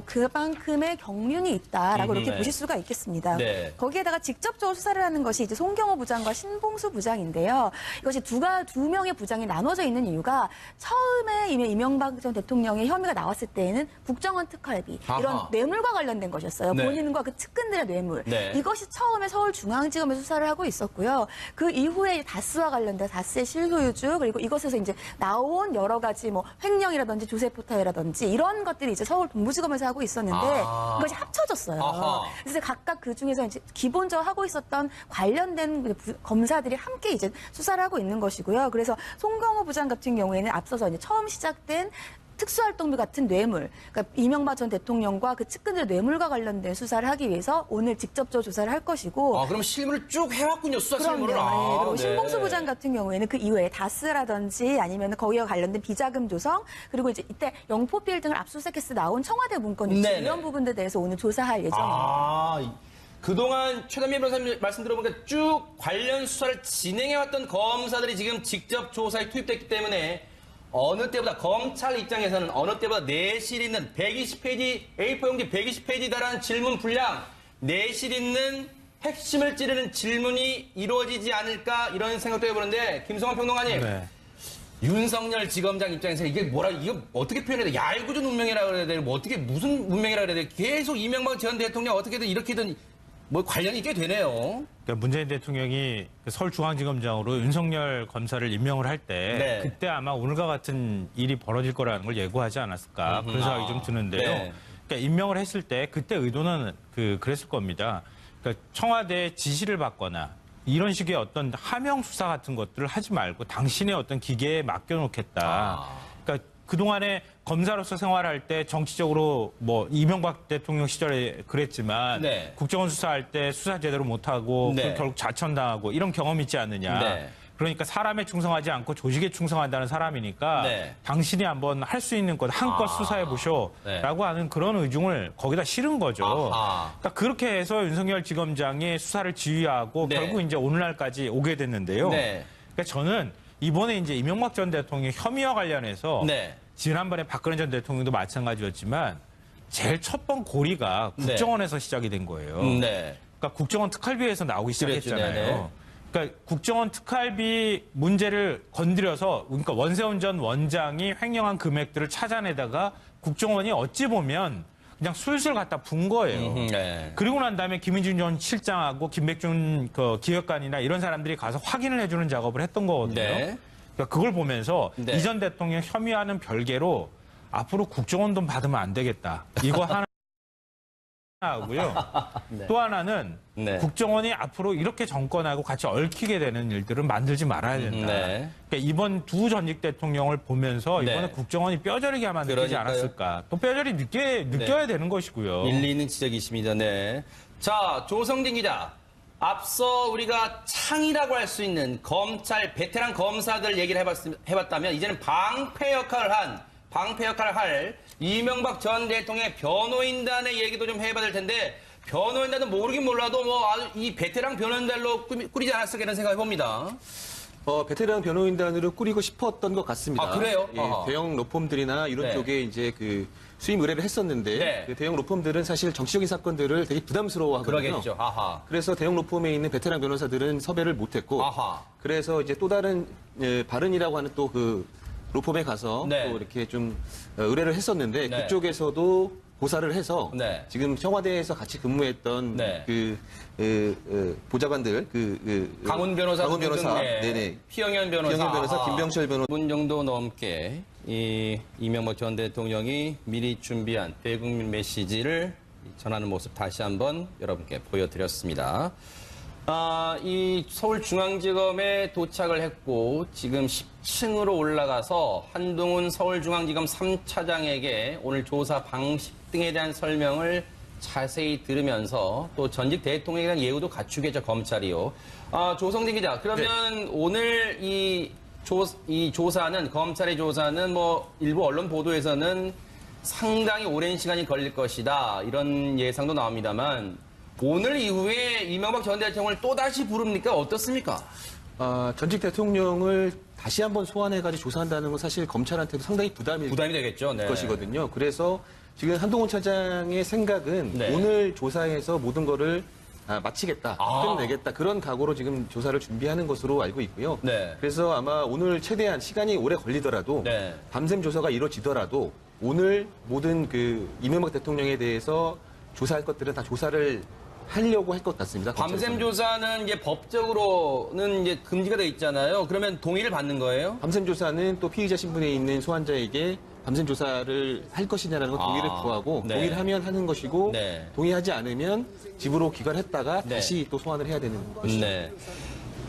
그만큼의 경륜이 있다라고 이렇게 네. 보실 수가 있겠습니다. 네. 거기에다가 직접적으로 수사를 하는 것이 이제 송경호 부장과 신봉수 부장인데요. 이것이 두 명의 부장이 나눠져 있는 이유가 처음에 이미 이명박 전 대통령의 혐의가 나왔을 때에는 국정원 특활비 이런 아하. 뇌물과 관련된 것이었어요. 네. 본인과 그 측근들의 뇌물. 네. 이것이 처음에 서울중앙지검에서 수사를 하고 있었고요. 그 이후에 다스와 관련된 다스의 실소유주 그리고 이것에서 이제 나온 여러 가지 뭐 횡령이라든지 조세포탈이라든지 이런 것들이 이제 서울 동부지검에서 하고 있었는데 이것이 합쳐졌어요. 아하. 그래서 각각 그 중에서 이제 기본적으로 하고 있었던 관련된 검사들이 함께 이제 수사를 하고 있는 것이고요. 그래서 송경호 부장 같은 경우에는 앞서서 이제 처음 시작된 특수활동비 같은 뇌물, 그러니까 이명박 전 대통령과 그 측근들의 뇌물과 관련된 수사를 하기 위해서 오늘 직접적으로 조사를 할 것이고. 그럼 실무를 쭉 해왔군요, 수사 실무를. 그럼요. 그리고 네. 신봉수 부장 같은 경우에는 그 이후에 다스라든지 아니면 거기와 관련된 비자금 조성 그리고 이제 이때 영포필 등을 압수수색해서 나온 청와대 문건 유출 네네. 이런 부분들에 대해서 오늘 조사할 예정입니다. 그동안 최단민 변호사님 말씀 들어보니까 쭉 관련 수사를 진행해왔던 검사들이 지금 직접 조사에 투입됐기 때문에 어느 때보다 검찰 입장에서는 어느 때보다 내실 있는 120페이지 A4 용지 120페이지 달하는 질문 분량 내실 있는 핵심을 찌르는 질문이 이루어지지 않을까 이런 생각도 해보는데 김성환 평론가님 네. 윤석열 지검장 입장에서 이게 이거 어떻게 표현해야 돼? 야일구전 운명이라고 그래야 돼? 뭐 어떻게 무슨 운명이라고 그래야 돼? 계속 이명박 전 대통령 어떻게든 이렇게든 뭐 관련이 꽤 되네요. 그러니까 문재인 대통령이 서울중앙지검장으로 윤석열 검사를 임명을 할 때 네. 그때 아마 오늘과 같은 일이 벌어질 거라는 걸 예고하지 않았을까 그런 생각이 좀 드는데요. 네. 그러니까 임명을 했을 때 그때 의도는 그랬을 겁니다. 그러니까 청와대의 지시를 받거나 이런 식의 어떤 하명 수사 같은 것들을 하지 말고 당신의 어떤 기계에 맡겨놓겠다. 그러니까 그동안에 검사로서 생활할 때 정치적으로 뭐 이명박 대통령 시절에 그랬지만 네. 국정원 수사할 때 수사 제대로 못하고 네. 결국 좌천당하고 이런 경험이 있지 않느냐. 네. 그러니까 사람에 충성하지 않고 조직에 충성한다는 사람이니까 네. 당신이 한번 할 수 있는 것 한껏 수사해 보쇼라고 네. 하는 그런 의중을 거기다 실은 거죠. 아하. 그러니까 그렇게 해서 윤석열 지검장이 수사를 지휘하고 네. 결국 이제 오늘날까지 오게 됐는데요. 네. 그러니까 저는 이번에 이제 이명박 전 대통령 혐의와 관련해서 네. 지난번에 박근혜 전 대통령도 마찬가지였지만 제일 첫 번 고리가 네. 국정원에서 시작이 된 거예요. 네. 그러니까 국정원 특활비에서 나오기 시작했잖아요. 네네. 그러니까 국정원 특활비 문제를 건드려서 그러니까 원세훈 전 원장이 횡령한 금액들을 찾아내다가 국정원이 어찌 보면 그냥 술술 갖다 분 거예요. 네. 그리고 난 다음에 김인준 전 실장하고 김백준 기획관이나 이런 사람들이 가서 확인을 해주는 작업을 했던 거거든요. 네. 그러니까 그걸 보면서 네. 이 전 대통령 혐의와는 별개로 앞으로 국정원 돈 받으면 안 되겠다. 이거 하나 하고요. 네. 또 하나는 네. 국정원이 앞으로 이렇게 정권하고 같이 얽히게 되는 일들을 만들지 말아야 된다. 네. 그러니까 이번 두 전직 대통령을 보면서 이번에 네. 국정원이 뼈저리게만 느끼지 그러니까요. 않았을까. 또 뼈저리 느껴야 되는 것이고요. 일리 있는 지적이십니다. 네. 자, 조성진 기자. 앞서 우리가 창이라고 할 수 있는 검찰 베테랑 검사들 얘기를 해봤다면 이제는 방패 역할을 할 이명박 전 대통령의 변호인단의 얘기도 좀 해봐야 될 텐데 변호인단은 모르긴 몰라도 뭐 이 베테랑 변호인단으로 꾸리지 않았을까 이런 생각을 해봅니다. 베테랑 변호인단으로 꾸리고 싶었던 것 같습니다. 아, 그래요? 예, 어허. 대형 로펌들이나 이런 네. 쪽에 이제 수임 의뢰를 했었는데 네. 그 대형 로펌들은 사실 정치적인 사건들을 되게 부담스러워하거든요. 그러겠죠. 아하. 그래서 대형 로펌에 있는 베테랑 변호사들은 섭외를 못했고, 아하. 그래서 이제 또 다른 바른이라고 하는 또 로펌에 가서 네. 또 이렇게 좀 의뢰를 했었는데 네. 그쪽에서도 고사를 해서 지금 청와대에서 같이 근무했던 보좌관들 강훈 변호사, 네네. 피영현 변호사, 김병철 변호사 1분 정도 넘게 이 이명박 전 대통령이 미리 준비한 대국민 메시지를 전하는 모습 다시 한번 여러분께 보여드렸습니다. 이 서울중앙지검에 도착을 했고 지금 10층으로 올라가서 한동훈 서울중앙지검 3차장에게 오늘 조사 방식 등에 대한 설명을 자세히 들으면서 또 전직 대통령에 대한 예우도 갖추겠죠, 검찰이요. 조성진 기자, 그러면 오늘 이 조사는, 검찰의 조사는 뭐 일부 언론 보도에서는 상당히 오랜 시간이 걸릴 것이다, 이런 예상도 나옵니다만 오늘 이후에 이명박 전 대통령을 또다시 부릅니까? 어떻습니까? 전직 대통령을 다시 한번 소환해가지고 조사한다는 건 사실 검찰한테도 상당히 부담이 되겠죠. 것이거든요. 그래서 지금 한동훈 차장의 생각은 오늘 조사해서 모든 거를 마치겠다, 끝내겠다, 그런 각오로 지금 조사를 준비하는 것으로 알고 있고요. 그래서 아마 오늘 최대한 시간이 오래 걸리더라도 밤샘 조사가 이루어지더라도 오늘 모든 이명박 대통령에 대해서 조사할 것들은 다 조사를 하려고 할 것 같습니다. 밤샘 조사는 이제 법적으로는 이제 금지가 돼 있잖아요. 그러면 동의를 받는 거예요? 밤샘 조사는 또 피의자 신분에 있는 소환자에게 밤샘 조사를 할 것이냐라는 거 동의를 구하고 동의를 하면 하는 것이고 동의하지 않으면 집으로 귀가했다가 다시 또 소환을 해야 되는 것이죠.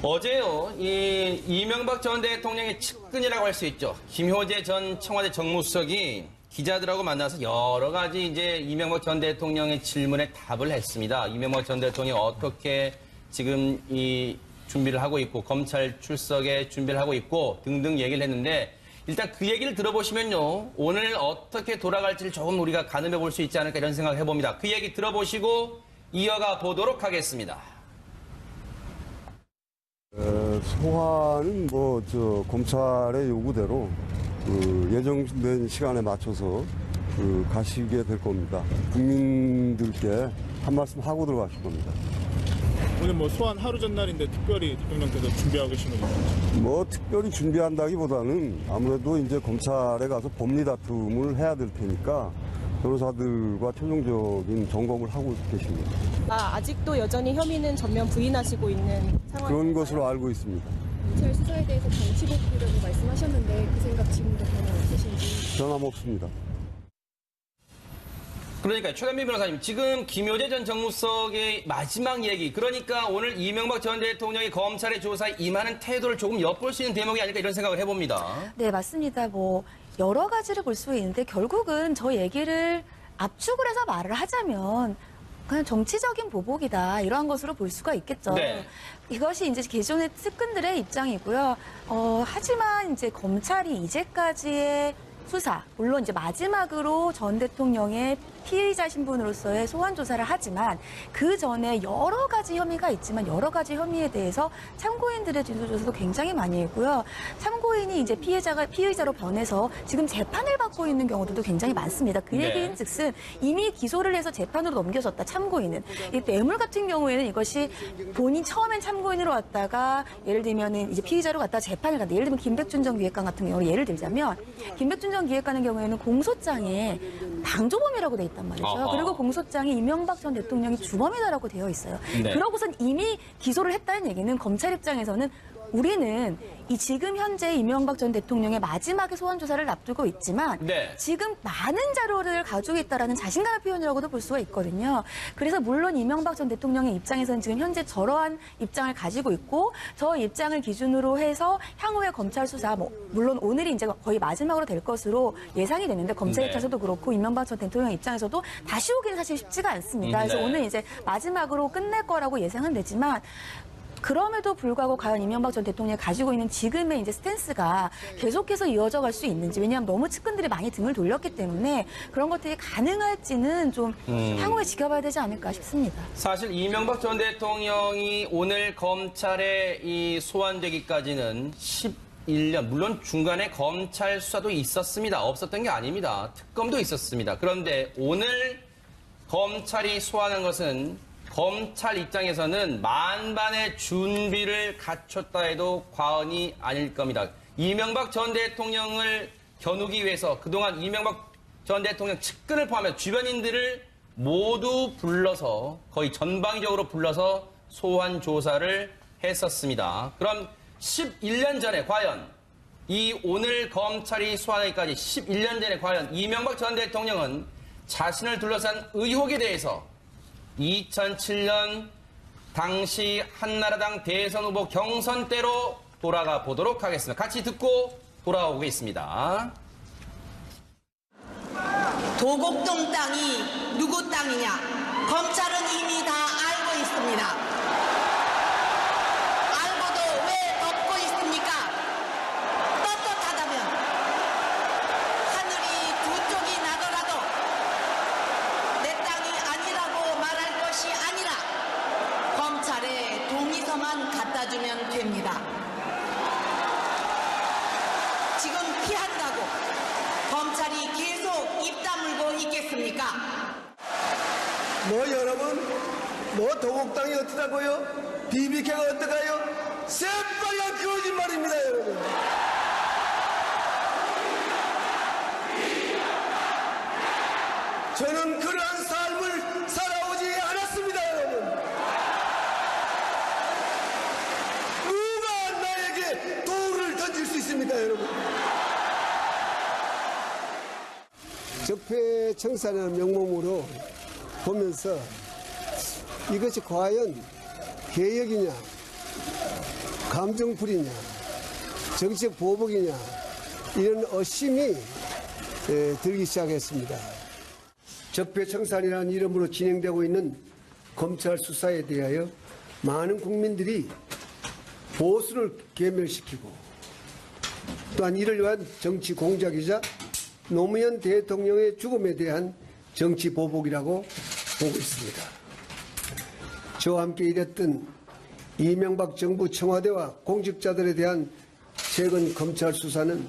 어제요, 이 이명박 전 대통령의 측근이라고 할 수 있죠. 김효재 전 청와대 정무수석이 기자들하고 만나서 여러 가지 이제 이명박 전 대통령의 질문에 답을 했습니다. 이명박 전 대통령이 어떻게 지금 이 준비를 하고 있고 검찰 출석에 준비를 하고 있고 등등 얘기를 했는데 일단 그 얘기를 들어보시면요. 오늘 어떻게 돌아갈지를 조금 우리가 가늠해 볼 수 있지 않을까 이런 생각을 해봅니다. 그 얘기 들어보시고 이어가 보도록 하겠습니다. 소환은 검찰의 요구대로 예정된 시간에 맞춰서 가시게 될 겁니다. 국민들께 한 말씀 하고 들어가실 겁니다. 오늘 뭐 소환 하루 전날인데 특별히 대통령께서 준비하고 계시는 거 있나요? 특별히 준비한다기보다는 아무래도 이제 검찰에 가서 법리 다툼을 해야 될 테니까 변호사들과 최종적인 점검을 하고 계십니다. 아직도 여전히 혐의는 전면 부인하시고 있는 상황. 그런 것으로 알고 있습니다. 검찰 수사에 대해서 정치 복귀라고 말씀하셨는데 그 생각 지금도 변화 없으신지? 변함없습니다. 그러니까 최단민 변호사님, 지금 김효재 전 정무수석의 마지막 얘기, 그러니까 오늘 이명박 전 대통령이 검찰의 조사에 임하는 태도를 조금 엿볼 수 있는 대목이 아닐까 이런 생각을 해봅니다. 네, 맞습니다. 여러 가지를 볼 수 있는데 결국은 저 얘기를 압축을 해서 말을 하자면 그냥 정치적인 보복이다, 이러한 것으로 볼 수가 있겠죠. 이것이 이제 기존의 측근들의 입장이고요. 하지만 이제 검찰이 이제까지의 수사, 물론 이제 마지막으로 전 대통령의 피의자 신분으로서의 소환 조사를 하지만 그 전에 여러 가지 혐의가 있지만 여러 가지 혐의에 대해서 참고인들의 진술 조사도 굉장히 많이 했고요. 참고인이 이제 피의자로 변해서 지금 재판을 받고 있는 경우들도 굉장히 많습니다. 그 얘기인즉슨 이미 기소를 해서 재판으로 넘겨졌다, 참고인은. 이 뇌물 같은 경우에는 이것이 본인 처음엔 참고인으로 왔다가 예를 들면은 이제 피의자로 갔다가 재판을 갔다. 예를 들면 김백준 전 기획관 같은 경우로 예를 들자면 김백준 전 기획관의 경우에는 공소장에 방조범이라고 돼 있단 말이죠. 그리고 공소장에 이명박 전 대통령이 주범이다라고 되어 있어요. 그러고선 이미 기소를 했다는 얘기는 검찰 입장에서는 우리는 이 지금 현재 이명박 전 대통령의 마지막에 소환 조사를 앞두고 있지만 지금 많은 자료를 가지고 있다라는 자신감의 표현이라고도 볼 수가 있거든요. 그래서 물론 이명박 전 대통령의 입장에서는 지금 현재 저러한 입장을 가지고 있고 저 입장을 기준으로 해서 향후의 검찰 수사, 물론 오늘이 이제 거의 마지막으로 될 것으로 예상이 되는데 검찰 입장에서도 그렇고 이명박 전 대통령 입장에서도 다시 오기는 사실 쉽지가 않습니다. 그래서 오늘 이제 마지막으로 끝낼 거라고 예상은 되지만 그럼에도 불구하고 과연 이명박 전 대통령이 가지고 있는 지금의 이제 스탠스가 계속해서 이어져 갈 수 있는지, 왜냐하면 너무 측근들이 많이 등을 돌렸기 때문에 그런 것들이 가능할지는 좀 향후에 지켜봐야 되지 않을까 싶습니다. 사실 이명박 전 대통령이 오늘 검찰에 이 소환되기까지는 11년, 물론 중간에 검찰 수사도 있었습니다. 없었던 게 아닙니다. 특검도 있었습니다. 그런데 오늘 검찰이 소환한 것은 검찰 입장에서는 만반의 준비를 갖췄다 해도 과언이 아닐 겁니다. 이명박 전 대통령을 겨누기 위해서 그동안 이명박 전 대통령 측근을 포함해 주변인들을 모두 불러서 거의 전방위적으로 불러서 소환 조사를 했었습니다. 그럼 11년 전에 과연 이 오늘 검찰이 소환하기까지 11년 전에 과연 이명박 전 대통령은 자신을 둘러싼 의혹에 대해서 2007년 당시 한나라당 대선 후보 경선 때로 돌아가 보도록 하겠습니다. 같이 듣고 돌아오겠습니다. 도곡동 땅이 누구 땅이냐? 검찰은 이미 다 알고 있습니다. 알고도 왜 덮고 있습니까? 떳떳하다면 하늘이 두 쪽이 나더라도 내 땅이 아니라고 말할 것이 아니라 검찰에 동의서만 갖다 주면 됩니다. 지금 피한다고 검찰이 계속 입 다물고 있겠습니까? 뭐 여러분, 뭐 도곡당이 어떠다고요? BBK가 어떠가요? 새빨간 거짓말입니다, 여러분. 저는 그러한 삶을 살아오지 않았습니다, 여러분. 누가 나에게 돌을 던질 수 있습니까, 여러분? 적폐청산이라는 명목으로 보면서 이것이 과연 개혁이냐, 감정풀이냐, 정치적 보복이냐 이런 의심이 들기 시작했습니다. 적폐청산이라는 이름으로 진행되고 있는 검찰 수사에 대하여 많은 국민들이 보수를 괴멸시키고 또한 이를 위한 정치 공작이자 노무현 대통령의 죽음에 대한 정치 보복이라고 보고 있습니다. 저와 함께 일했던 이명박 정부 청와대와 공직자들에 대한 최근 검찰 수사는